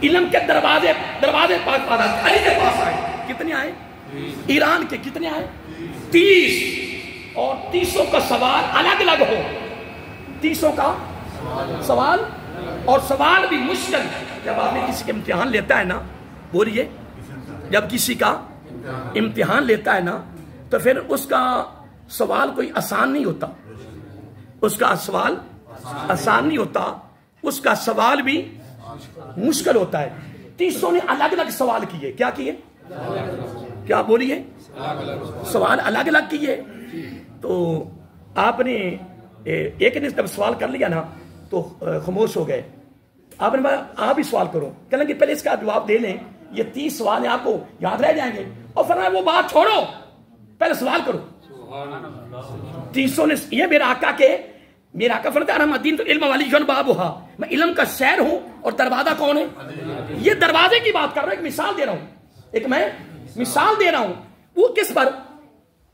علم کے دروازے پاک علی کے پاس آئے, کتنے آئے؟ ایران کے کتنے آئے؟ 30. اور 300 کا سوال الگ الگ ہو. 300 کا سوال اور سوال بھی مشکل. جب آپ نے کسی کا امتحان لیتا ہے نا, بولیے, جب کسی کا امتحان لیتا ہے نا تو پھر اس کا سوال کوئی آسان نہیں ہوتا. اس کا سوال آسان نہیں ہوتا, اس کا سوال بھی مشکل ہوتا ہے. 300 نے الگ الگ سوال کیے. کیا کیے؟ کیا بولیے؟ سوال الگ الگ کیے. تو آپ نے ایک نے جب سوال کر لیا نا تو خاموش ہو گئے. آپ نے آپ ہی سوال کرو. کہنے کہ پہلے اس کا جواب دے لیں, یہ 30 سوال ہیں آپ کو یاد رہ جائیں گے. اور فرمایا وہ بات چھوڑو, پہلے سوال کرو. 300 نے یہ میرا آقا فرماتا ہے مدین تو علم والی جن بابوہا, میں علم کا شہر ہوں اور دروازہ کون ہے؟ یہ دروازے کی بات کر رہا ہوں. ایک مثال دے رہا ہوں, ایک میں مثال دے رہا ہوں. وہ کس پر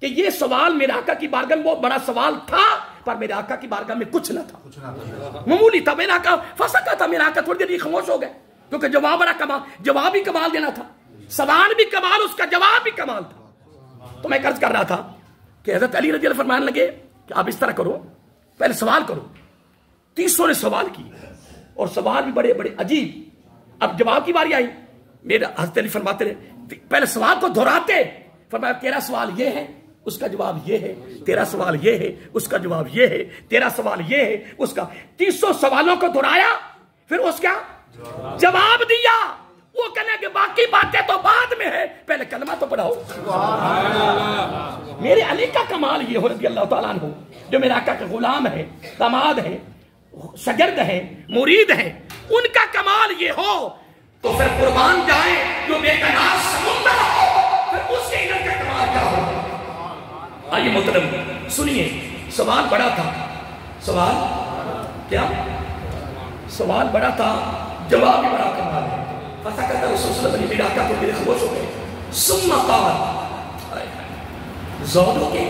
کہ یہ سوال میرے آقا کی بارگاہ میں بہت بڑا سوال تھا, پر میرے آقا کی بارگاہ میں کچھ نہ تھا, معمولی تھا. میرا آقا فسکا تھا, میرا آقا تھوڑی دیر خاموش ہو گئے کیونکہ جواب بڑا کمال, جواب بھی کمال دینا تھا, سوال بھی کمال, اس کا جواب بھی کمال تھا. تو میں عرض کر رہا تھا کہ حضرت علی رضی اللہ فرمانے لگے کہ آپ اس طرح کرو, پہلے سوال کرو. 300 نے سوال کی اور سوال بھی بڑے بڑے عجیب. اب جواب کی باری آئی, میرا حضرت علی فرماتے رہے پہلے سوال کو دہراتے. فرمایا تیرا سوال یہ ہے, اس کا جواب یہ ہے. تیرا سوال یہ ہے, اس کا جواب یہ ہے. تیرا سوال یہ ہے, اس کا. 300 سوالوں کو دہرایا, پھر اس کا جواب دیا. وہ کہنے کہ باقی باتیں تو بعد میں ہے, پہلے کلمہ تو پڑھاؤ. میرے علی کا کمال یہ ہو رضی اللہ تعالیٰ عنہ, جو میرے آقا کے غلام ہے, داماد ہے, شاگرد ہے, مرید ہے, ان کا کمال یہ ہو تو پھر قربان جائے جو بے کنار سمندر ہو, پھر اس کے علم کا کمال کیا ہو. آئیے محترم سنیے, سوال بڑا تھا. سوال کیا؟ سوال بڑا تھا, جواب بھی بڑا کمال ہے. فسکت رسول صلی اللہ علیہ وسلم میرے آقا کو میرے خاموش ہو گئے. ثم قال زودوں کے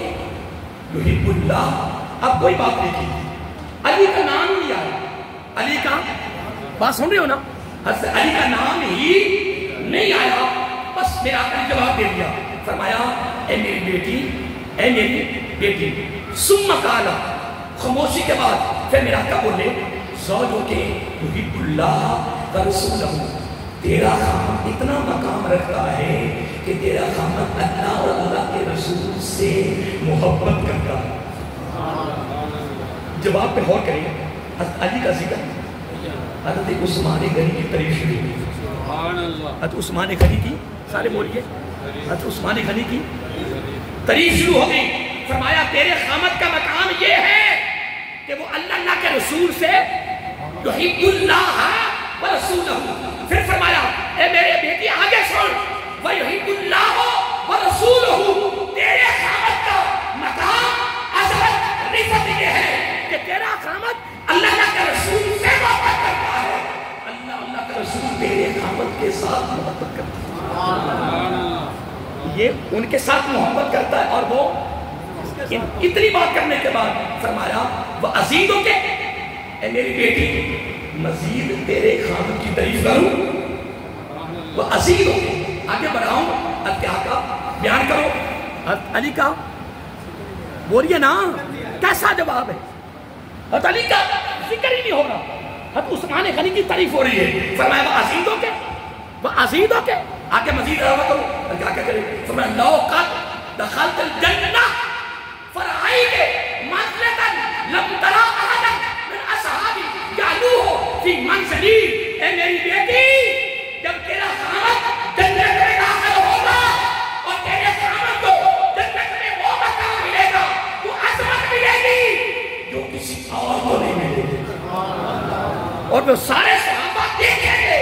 یحب اللہ. اب کوئی بات نہیں کی, علی کا نام ہی نہیں آیا. علی کا بات سن رہے ہو نا, حضرت علی کا نام ہی نہیں آیا. بس میرا آقا نے جواب دے دیا. فرمایا اے میری بیٹی, اے میری بیٹی. ثم قال, خاموشی کے بعد پھر میرا آقا بولے زوجوں کے یحب اللہ ورسولہ. تیرا خامد اتنا مقام رکھتا ہے کہ تیرا خامد اللہ اور اللہ کے رسول سے محبت کرتا ہے. جواب پہ غور کریں. حضرت علی کا ذکر, حضرت عثمان غنی کی تعریف شروع ہوئی. حضرت عثمان غنی کی, سارے بولیے, حضرت عثمان غنی کی تعریف شروع ہو گئی. فرمایا تیرے خامد کا مقام یہ ہے کہ وہ اللہ کے رسول سے یحب اللہ ورسولہ. پھر فرمایا اے میرے بیٹی آگے سن, وَيُحِبُّ اللَّهُ وَرَسُولُهُ. تیرے خامد کا مقام عظمت رفت یہ ہے کہ تیرا خامد اللہ کے رسول سے محبت کرتا ہے, اللہ کا رسول تیرے خامد کے ساتھ محبت کرتا ہے. یہ ان کے ساتھ محبت کرتا ہے. اور وہ اتنی بات کرنے کے بعد فرمایا وَأَزِيدُ کے, اے میری بیٹی مزید تیرے خامد کی تعریف کروں, وہ عزیز ہو. آگے بڑھاؤں, کیا کا بیان کرو. علی کا بولیے نا, کیسا جواب ہے. حضرت علی کا ذکر ہی نہیں ہو رہا, حضرت عثمان غنی کی تعریف ہو رہی ہے. فرمایا وہ عزیز ہو کے, وہ عزیز ہو کے. آگے مزید رہا کرو, کیا کرے. فرمایا لو قد دخلت الجنہ فرعیت منزلتا لم ترا احدا من اصحابی یعلوہ فی منزلی. اے میری بیٹی, جب تیرا خامد جنت میں داخل ہوگا اور تیرے خامد کو جنت میں وہ مقام ملے گا, وہ عظمت ملے گی جو کسی اور کو نہیں ملے گی, اور وہ سارے صحابہ دیکھیں گے.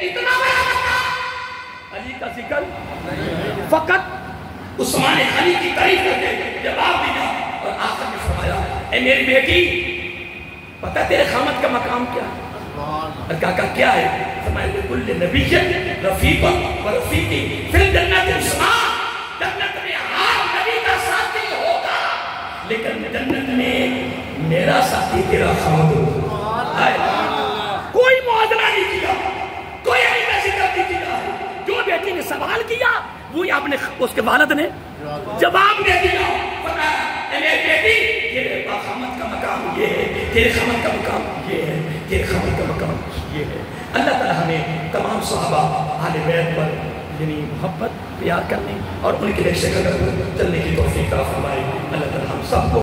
اتنا بڑا مقام. علی کا ذکر فقط عثمان غنی کی تعریف کر کے جواب دیا. اور آخر میں فرمایا اے میری بیٹی, پتہ تیرے خامد کا مقام کیا ہے؟ کہا کیا ہے؟ فرمایا کل نبی رفیق و رفیقی فی الجنت عثمان. جنت میں ہر نبی کا ساتھی ہوگا, لیکن جنت میں میرا ساتھی تیرا خامد ہوگا. کوئی موازنہ نہیں کیا, کوئی ایسا ذکر نہیں کیا. جو بیٹی نے سوال کیا وہی آپ نے, اس کے والد نے جواب دے دیا. فرمایا تیرے خامن کا مقام یہ ہے، تیرے خامن کا مقام یہ ہے۔ اللہ تعالیٰ ہمیں تمام صحابہ اہل بیت پر یعنی محبت پیار کرنے اور ان کے نقش قدم چلنے کی توفیق عطا فرمائے۔ اللہ تعالیٰ ہم سب کو